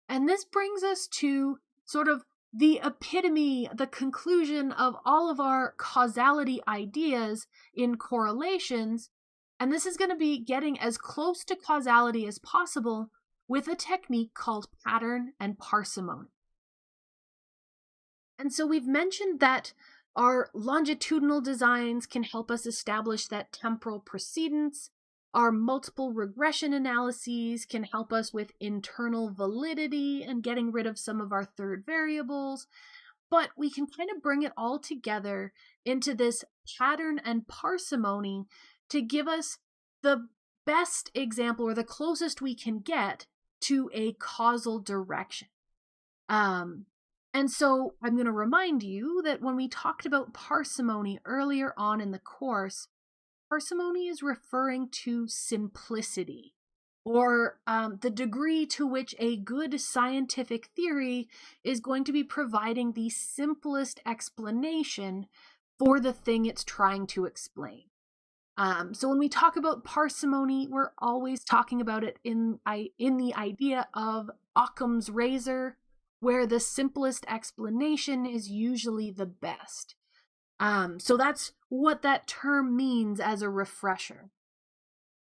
And this brings us to sort of the epitome, the conclusion of all of our causality ideas in correlations. And this is going to be getting as close to causality as possible with a technique called pattern and parsimony. And so we've mentioned that our longitudinal designs can help us establish that temporal precedence. Our multiple regression analyses can help us with internal validity and getting rid of some of our third variables. But we can kind of bring it all together into this pattern and parsimony to give us the best example, or the closest we can get to a causal direction. And so I'm going to remind you that when we talked about parsimony earlier on in the course, parsimony is referring to simplicity, or the degree to which a good scientific theory is going to be providing the simplest explanation for the thing it's trying to explain. So when we talk about parsimony, we're always talking about it in the idea of Occam's razor, where the simplest explanation is usually the best. So that's what that term means as a refresher.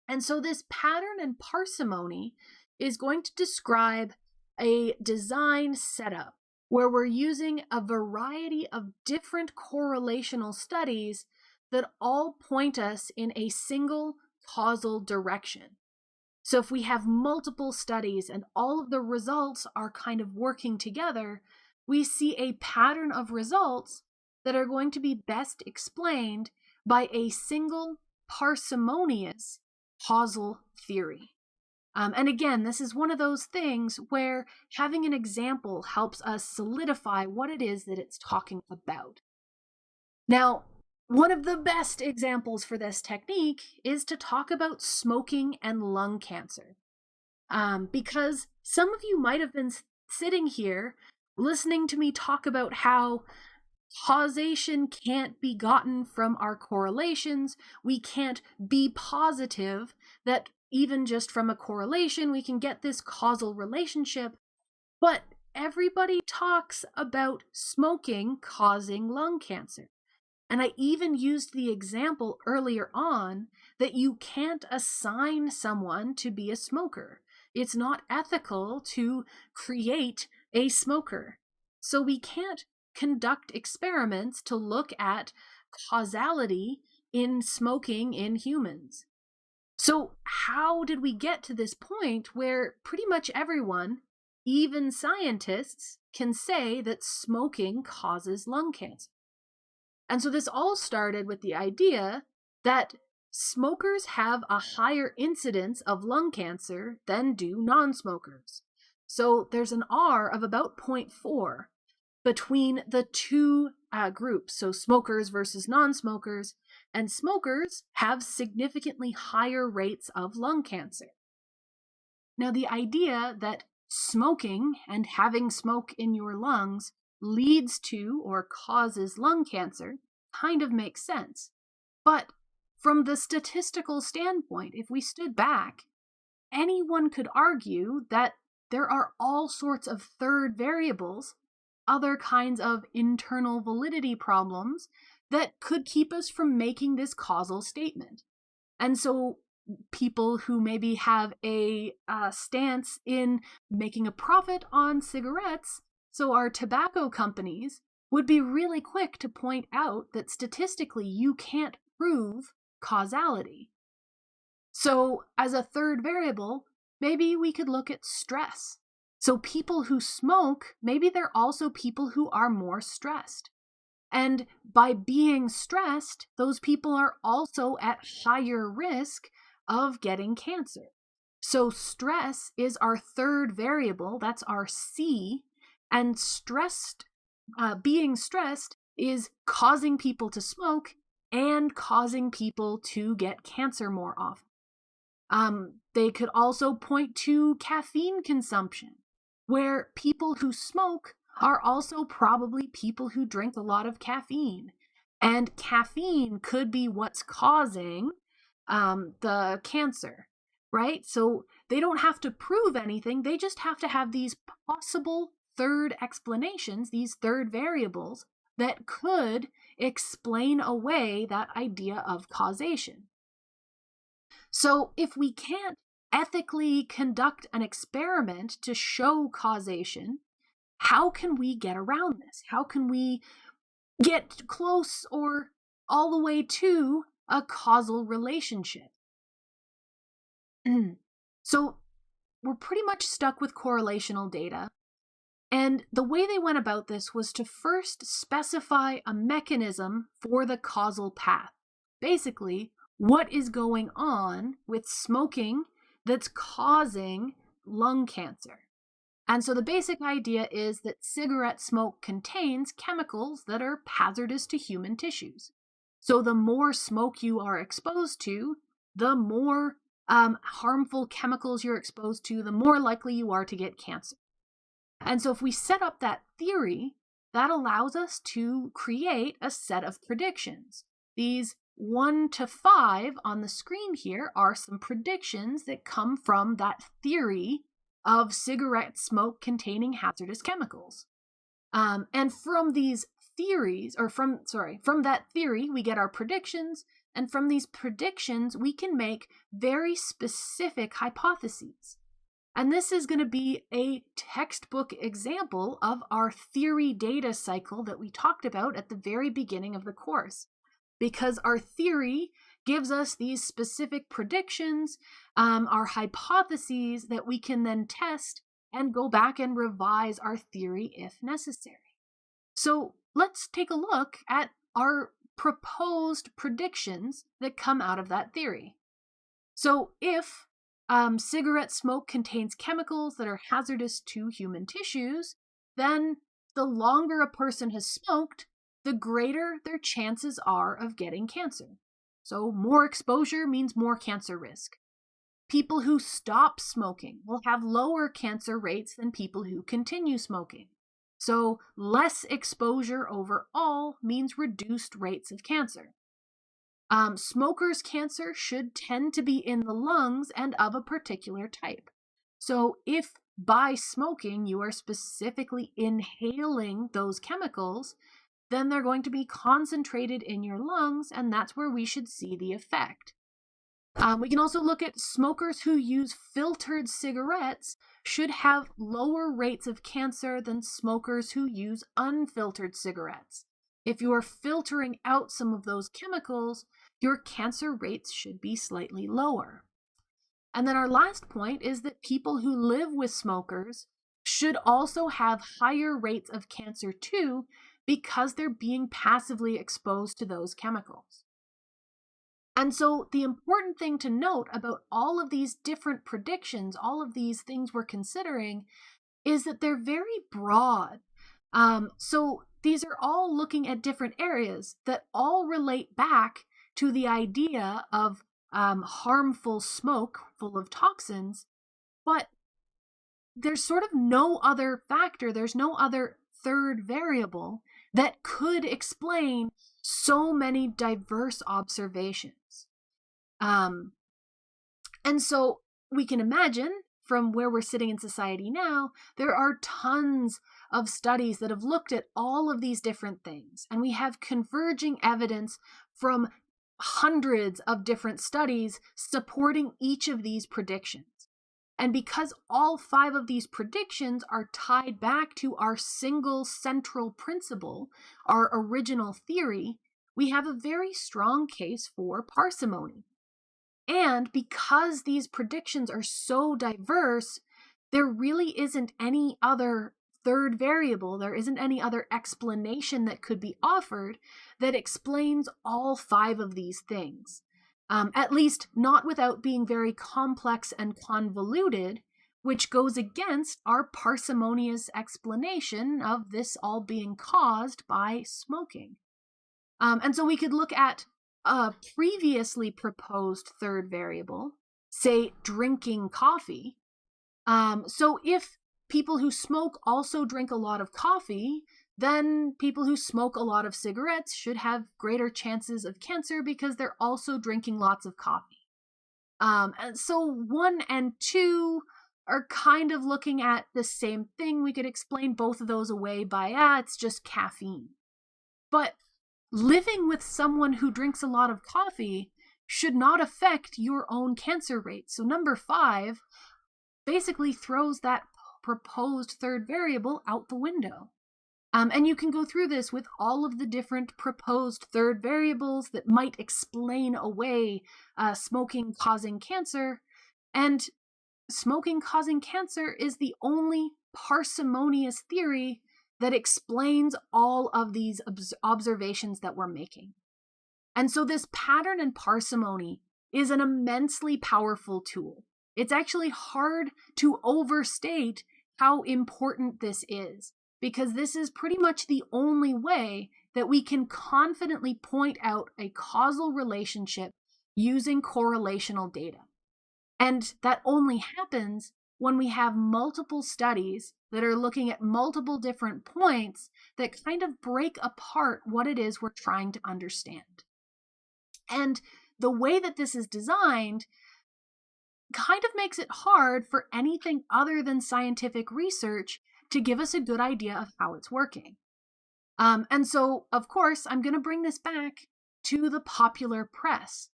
And so this pattern and parsimony is going to describe a design setup where we're using a variety of different correlational studies that all point us in a single causal direction. So if we have multiple studies and all of the results are kind of working together, we see a pattern of results that are going to be best explained by a single parsimonious causal theory. And again, this is one of those things where having an example helps us solidify what it is that it's talking about. Now, one of the best examples for this technique is to talk about smoking and lung cancer. Because some of you might have been sitting here listening to me talk about how causation can't be gotten from our correlations. We can't be positive that even just from a correlation we can get this causal relationship. But everybody talks about smoking causing lung cancer. And I even used the example earlier on that you can't assign someone to be a smoker. It's not ethical to create a smoker. So we can't conduct experiments to look at causality in smoking in humans. So how did we get to this point where pretty much everyone, even scientists, can say that smoking causes lung cancer? And so this all started with the idea that smokers have a higher incidence of lung cancer than do non-smokers. So there's an R of about 0.4 between the two groups, so smokers versus non-smokers, and smokers have significantly higher rates of lung cancer. Now, the idea that smoking and having smoke in your lungs leads to or causes lung cancer kind of makes sense. But from the statistical standpoint, if we stood back, anyone could argue that there are all sorts of third variables, other kinds of internal validity problems that could keep us from making this causal statement. And so people who maybe have a stance in making a profit on cigarettes, so our tobacco companies, would be really quick to point out that statistically you can't prove causality. So as a third variable, maybe we could look at stress. So people who smoke, maybe they're also people who are more stressed. And by being stressed, those people are also at higher risk of getting cancer. So stress is our third variable, that's our C, and being stressed is causing people to smoke and causing people to get cancer more often. They could also point to caffeine consumption, where people who smoke are also probably people who drink a lot of caffeine. And caffeine could be what's causing the cancer, right? So they don't have to prove anything. They just have to have these possible third explanations, these third variables that could explain away that idea of causation. So if we can't ethically conduct an experiment to show causation, how can we get around this? How can we get close or all the way to a causal relationship? So we're pretty much stuck with correlational data. And the way they went about this was to first specify a mechanism for the causal path. Basically, what is going on with smoking that's causing lung cancer? And so the basic idea is that cigarette smoke contains chemicals that are hazardous to human tissues. So the more smoke you are exposed to, the more harmful chemicals you're exposed to, the more likely you are to get cancer. And so if we set up that theory, that allows us to create a set of predictions. These 1 to 5 on the screen here are some predictions that come from that theory of cigarette smoke containing hazardous chemicals. And from these theories, or from that theory, we get our predictions, and from these predictions, we can make very specific hypotheses. And this is going to be a textbook example of our theory data cycle that we talked about at the very beginning of the course. Because our theory gives us these specific predictions, our hypotheses that we can then test and go back and revise our theory if necessary. So let's take a look at our proposed predictions that come out of that theory. So if cigarette smoke contains chemicals that are hazardous to human tissues, then the longer a person has smoked, the greater their chances are of getting cancer. So more exposure means more cancer risk. People who stop smoking will have lower cancer rates than people who continue smoking. So less exposure overall means reduced rates of cancer. Smokers' cancer should tend to be in the lungs and of a particular type. So if by smoking you are specifically inhaling those chemicals, then they're going to be concentrated in your lungs, and that's where we should see the effect. We can also look at smokers who use filtered cigarettes should have lower rates of cancer than smokers who use unfiltered cigarettes. If you are filtering out some of those chemicals, your cancer rates should be slightly lower. And then our last point is that people who live with smokers should also have higher rates of cancer too, because they're being passively exposed to those chemicals. And so the important thing to note about all of these different predictions, all of these things we're considering, is that they're very broad. So these are all looking at different areas that all relate back to the idea of harmful smoke full of toxins, but there's sort of no other factor, there's no other third variable that could explain so many diverse observations. And so we can imagine from where we're sitting in society now, there are tons of studies that have looked at all of these different things. And we have converging evidence from hundreds of different studies supporting each of these predictions. And because all 5 of these predictions are tied back to our single central principle, our original theory, we have a very strong case for parsimony. And because these predictions are so diverse, there really isn't any other third variable, there isn't any other explanation that could be offered that explains all 5 of these things. At least not without being very complex and convoluted, which goes against our parsimonious explanation of this all being caused by smoking. And so we could look at a previously proposed third variable, say drinking coffee. So if people who smoke also drink a lot of coffee, then people who smoke a lot of cigarettes should have greater chances of cancer because they're also drinking lots of coffee. And so 1 and 2 are kind of looking at the same thing. We could explain both of those away by, it's just caffeine. But living with someone who drinks a lot of coffee should not affect your own cancer rate. So number 5 basically throws that proposed third variable out the window. And you can go through this with all of the different proposed third variables that might explain away smoking causing cancer. And smoking causing cancer is the only parsimonious theory that explains all of these observations that we're making. And so this pattern and parsimony is an immensely powerful tool. It's actually hard to overstate how important this is, because this is pretty much the only way that we can confidently point out a causal relationship using correlational data. And that only happens when we have multiple studies that are looking at multiple different points that kind of break apart what it is we're trying to understand. And the way that this is designed kind of makes it hard for anything other than scientific research to give us a good idea of how it's working. And so, of course, I'm going to bring this back to the popular press.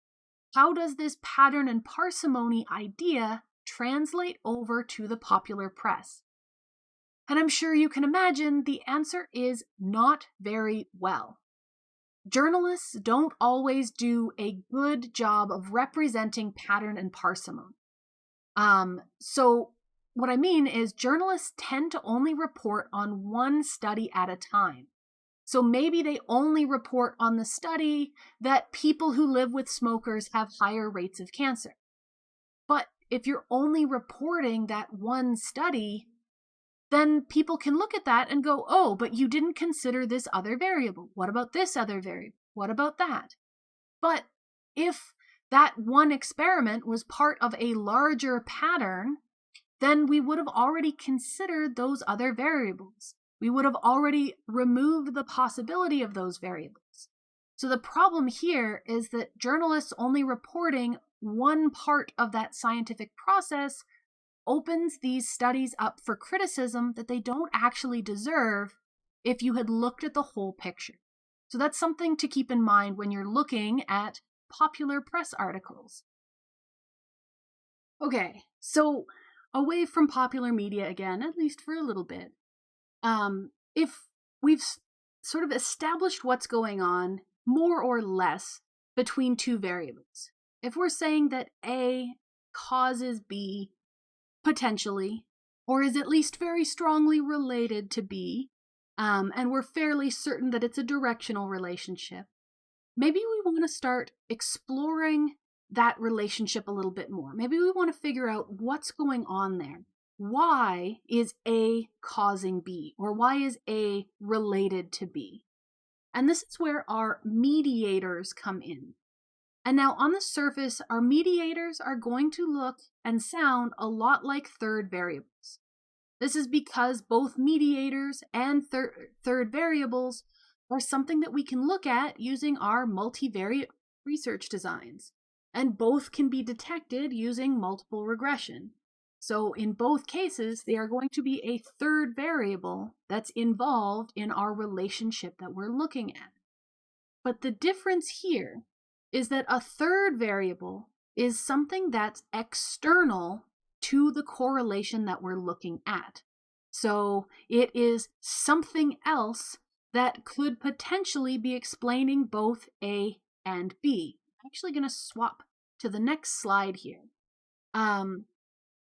How does this pattern and parsimony idea translate over to the popular press? And I'm sure you can imagine the answer is not very well. Journalists don't always do a good job of representing pattern and parsimony. So what I mean is journalists tend to only report on one study at a time. So maybe they only report on the study that people who live with smokers have higher rates of cancer. But if you're only reporting that one study, then people can look at that and go, oh, but you didn't consider this other variable. What about this other variable? What about that? But if that one experiment was part of a larger pattern, then we would have already considered those other variables. we would have already removed the possibility of those variables. So the problem here is that journalists only reporting one part of that scientific process opens these studies up for criticism that they don't actually deserve if you had looked at the whole picture. So that's something to keep in mind when you're looking at popular press articles. Okay, so away from popular media again, at least for a little bit, if we've sort of established what's going on more or less between two variables, if we're saying that A causes B potentially, or is at least very strongly related to B, and we're fairly certain that it's a directional relationship, maybe we want to start exploring that relationship a little bit more. Maybe we want to figure out what's going on there. Why is A causing B? Or why is A related to B? And this is where our mediators come in. And now on the surface, our mediators are going to look and sound a lot like third variables. This is because both mediators and third variables are something that we can look at using our multivariate research designs. And both can be detected using multiple regression. So in both cases, they are going to be a third variable that's involved in our relationship that we're looking at. But the difference here is that a third variable is something that's external to the correlation that we're looking at. So it is something else that could potentially be explaining both A and B. I'm actually going to swap to the next slide here.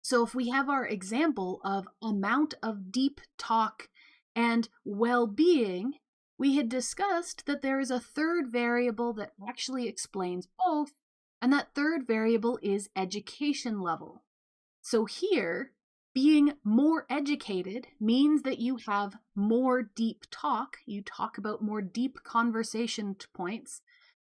So if we have our example of amount of deep talk and well-being, we had discussed that there is a third variable that actually explains both, and that third variable is education level. So here, being more educated means that you have more deep talk. You talk about more deep conversation points,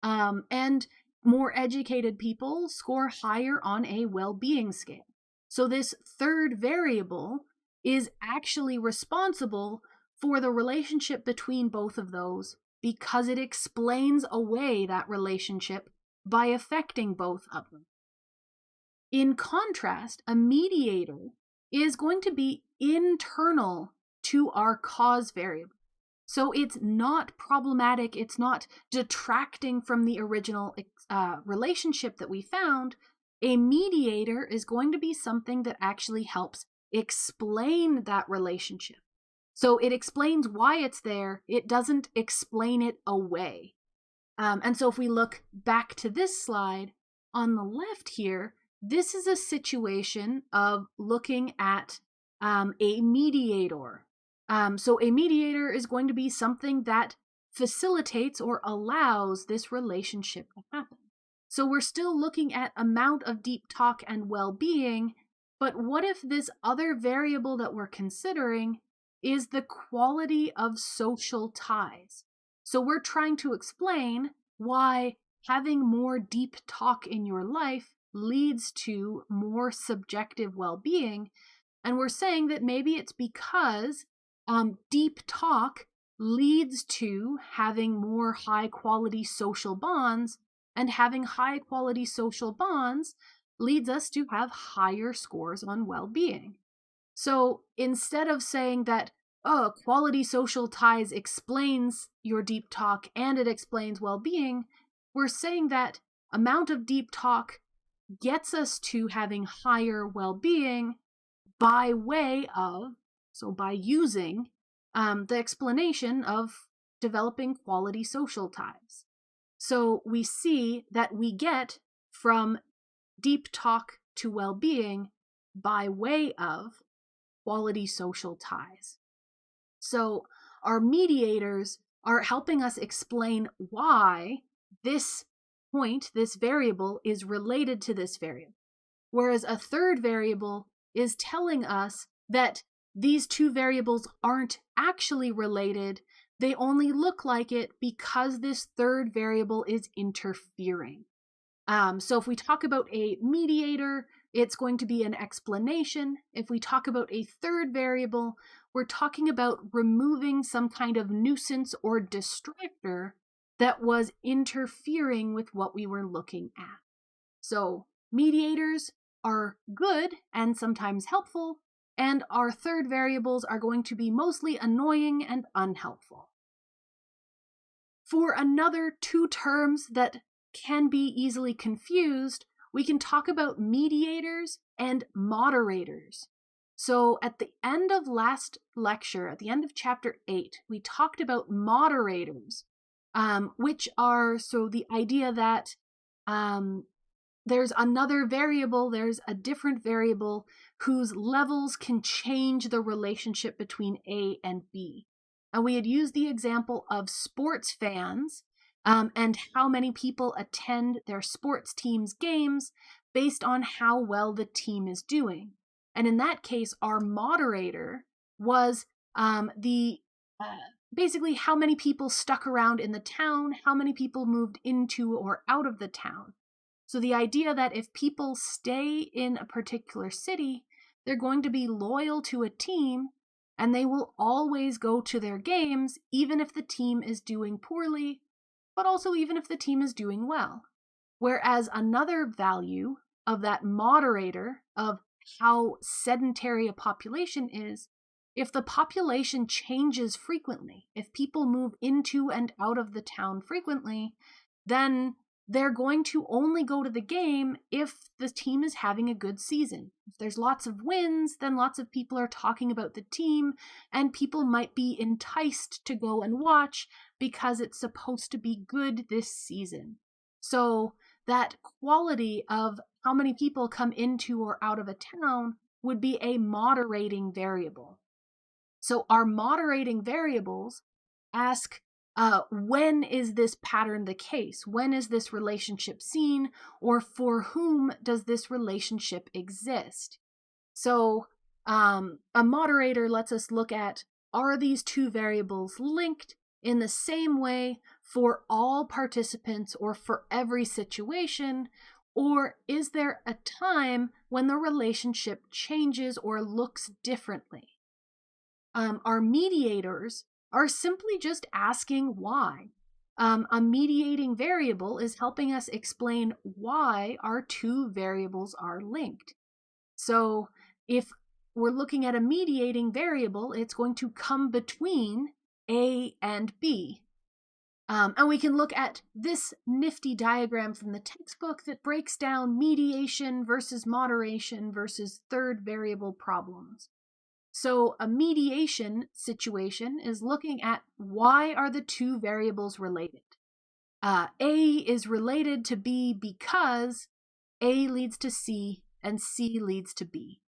and more educated people score higher on a well-being scale. So this third variable is actually responsible for the relationship between both of those because it explains away that relationship by affecting both of them. In contrast, a mediator is going to be internal to our cause variable. So it's not problematic, it's not detracting from the original relationship that we found. A mediator is going to be something that actually helps explain that relationship. So it explains why it's there, it doesn't explain it away. And so if we look back to this slide, on the left here, this is a situation of looking at a mediator. So a mediator is going to be something that facilitates or allows this relationship to happen. So we're still looking at amount of deep talk and well-being, but what if this other variable that we're considering is the quality of social ties? So we're trying to explain why having more deep talk in your life leads to more subjective well-being, and we're saying that maybe it's because deep talk leads to having more high-quality social bonds, and having high-quality social bonds leads us to have higher scores on well-being. So instead of saying that, quality social ties explains your deep talk and it explains well-being, we're saying that amount of deep talk gets us to having higher well-being by way of, so by using the explanation of developing quality social ties. So we see that we get from deep talk to well-being by way of quality social ties. So our mediators are helping us explain why this point, this variable, is related to this variable. Whereas a third variable is telling us that these two variables aren't actually related. They only look like it because this third variable is interfering. So if we talk about a mediator, it's going to be an explanation. If we talk about a third variable, we're talking about removing some kind of nuisance or distractor that was interfering with what we were looking at. So mediators are good and sometimes helpful, and our third variables are going to be mostly annoying and unhelpful. For another two terms that can be easily confused, we can talk about mediators and moderators. So at the end of last lecture, at the end of chapter 8, we talked about moderators, which are the idea that there's another variable, there's a different variable whose levels can change the relationship between A and B. And we had used the example of sports fans and how many people attend their sports team's games based on how well the team is doing. And in that case, our moderator was basically how many people stuck around in the town, how many people moved into or out of the town. So the idea that if people stay in a particular city, they're going to be loyal to a team and they will always go to their games, even if the team is doing poorly, but also even if the team is doing well. Whereas another value of that moderator of how sedentary a population is, if the population changes frequently, if people move into and out of the town frequently, then they're going to only go to the game if the team is having a good season. If there's lots of wins, then lots of people are talking about the team, and people might be enticed to go and watch because it's supposed to be good this season. So that quality of how many people come into or out of a town would be a moderating variable. So our moderating variables ask, when is this pattern the case? When is this relationship seen? Or for whom does this relationship exist? So a moderator lets us look at, are these two variables linked in the same way for all participants or for every situation? Or is there a time when the relationship changes or looks differently? Our mediators are simply just asking why. A mediating variable is helping us explain why our two variables are linked. So if we're looking at a mediating variable, it's going to come between A and B. And we can look at this nifty diagram from the textbook that breaks down mediation versus moderation versus third variable problems. So a mediation situation is looking at why are the two variables related. A is related to B because A leads to C and C leads to B.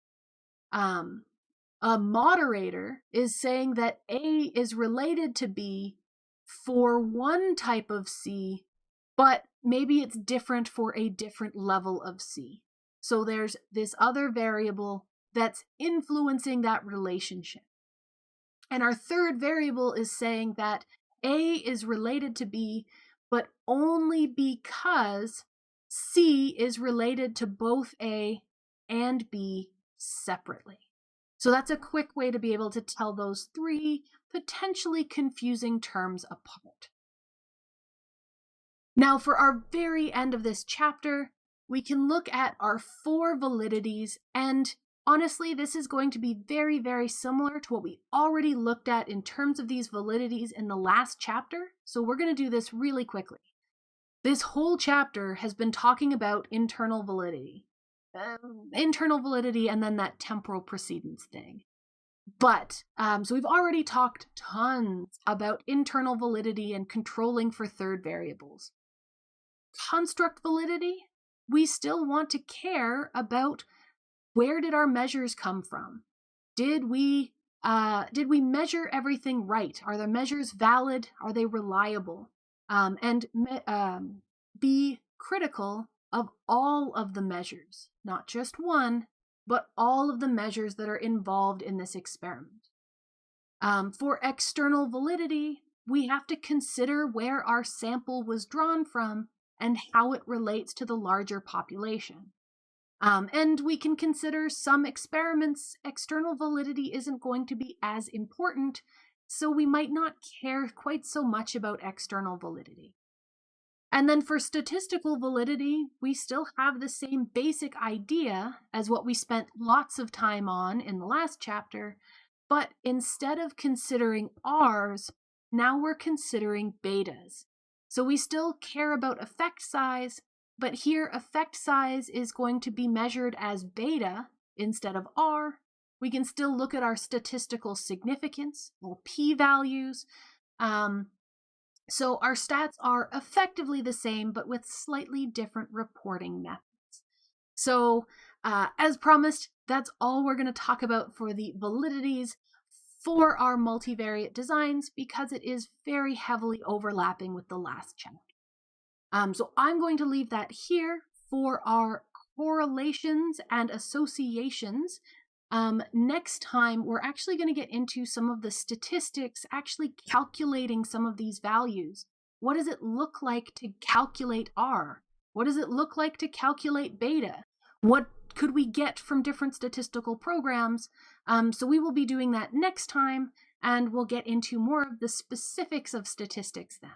A moderator is saying that A is related to B for one type of C, but maybe it's different for a different level of C. So there's this other variable that's influencing that relationship. And our third variable is saying that A is related to B, but only because C is related to both A and B separately. So that's a quick way to be able to tell those three potentially confusing terms apart. Now, for our very end of this chapter, we can look at our four validities, and honestly, this is going to be very, very similar to what we already looked at in terms of these validities in the last chapter, so we're going to do this really quickly. This whole chapter has been talking about internal validity and then that temporal precedence thing. But, so we've already talked tons about internal validity and controlling for third variables. Construct validity, we still want to care about where did our measures come from? Did we measure everything right? Are the measures valid? Are they reliable? And be critical of all of the measures, not just one, but all of the measures that are involved in this experiment. For external validity, we have to consider where our sample was drawn from and how it relates to the larger population. And we can consider some experiments, external validity isn't going to be as important, so we might not care quite so much about external validity. And then for statistical validity, we still have the same basic idea as what we spent lots of time on in the last chapter, but instead of considering R's, now we're considering betas. So we still care about effect size, but here effect size is going to be measured as beta instead of R. We can still look at our statistical significance, or p-values. So our stats are effectively the same, but with slightly different reporting methods. So as promised, that's all we're going to talk about for the validities for our multivariate designs, because it is very heavily overlapping with the last chapter. So I'm going to leave that here for our correlations and associations. Next time, we're actually going to get into some of the statistics, actually calculating some of these values. What does it look like to calculate R? What does it look like to calculate beta? What could we get from different statistical programs? So we will be doing that next time, and we'll get into more of the specifics of statistics then.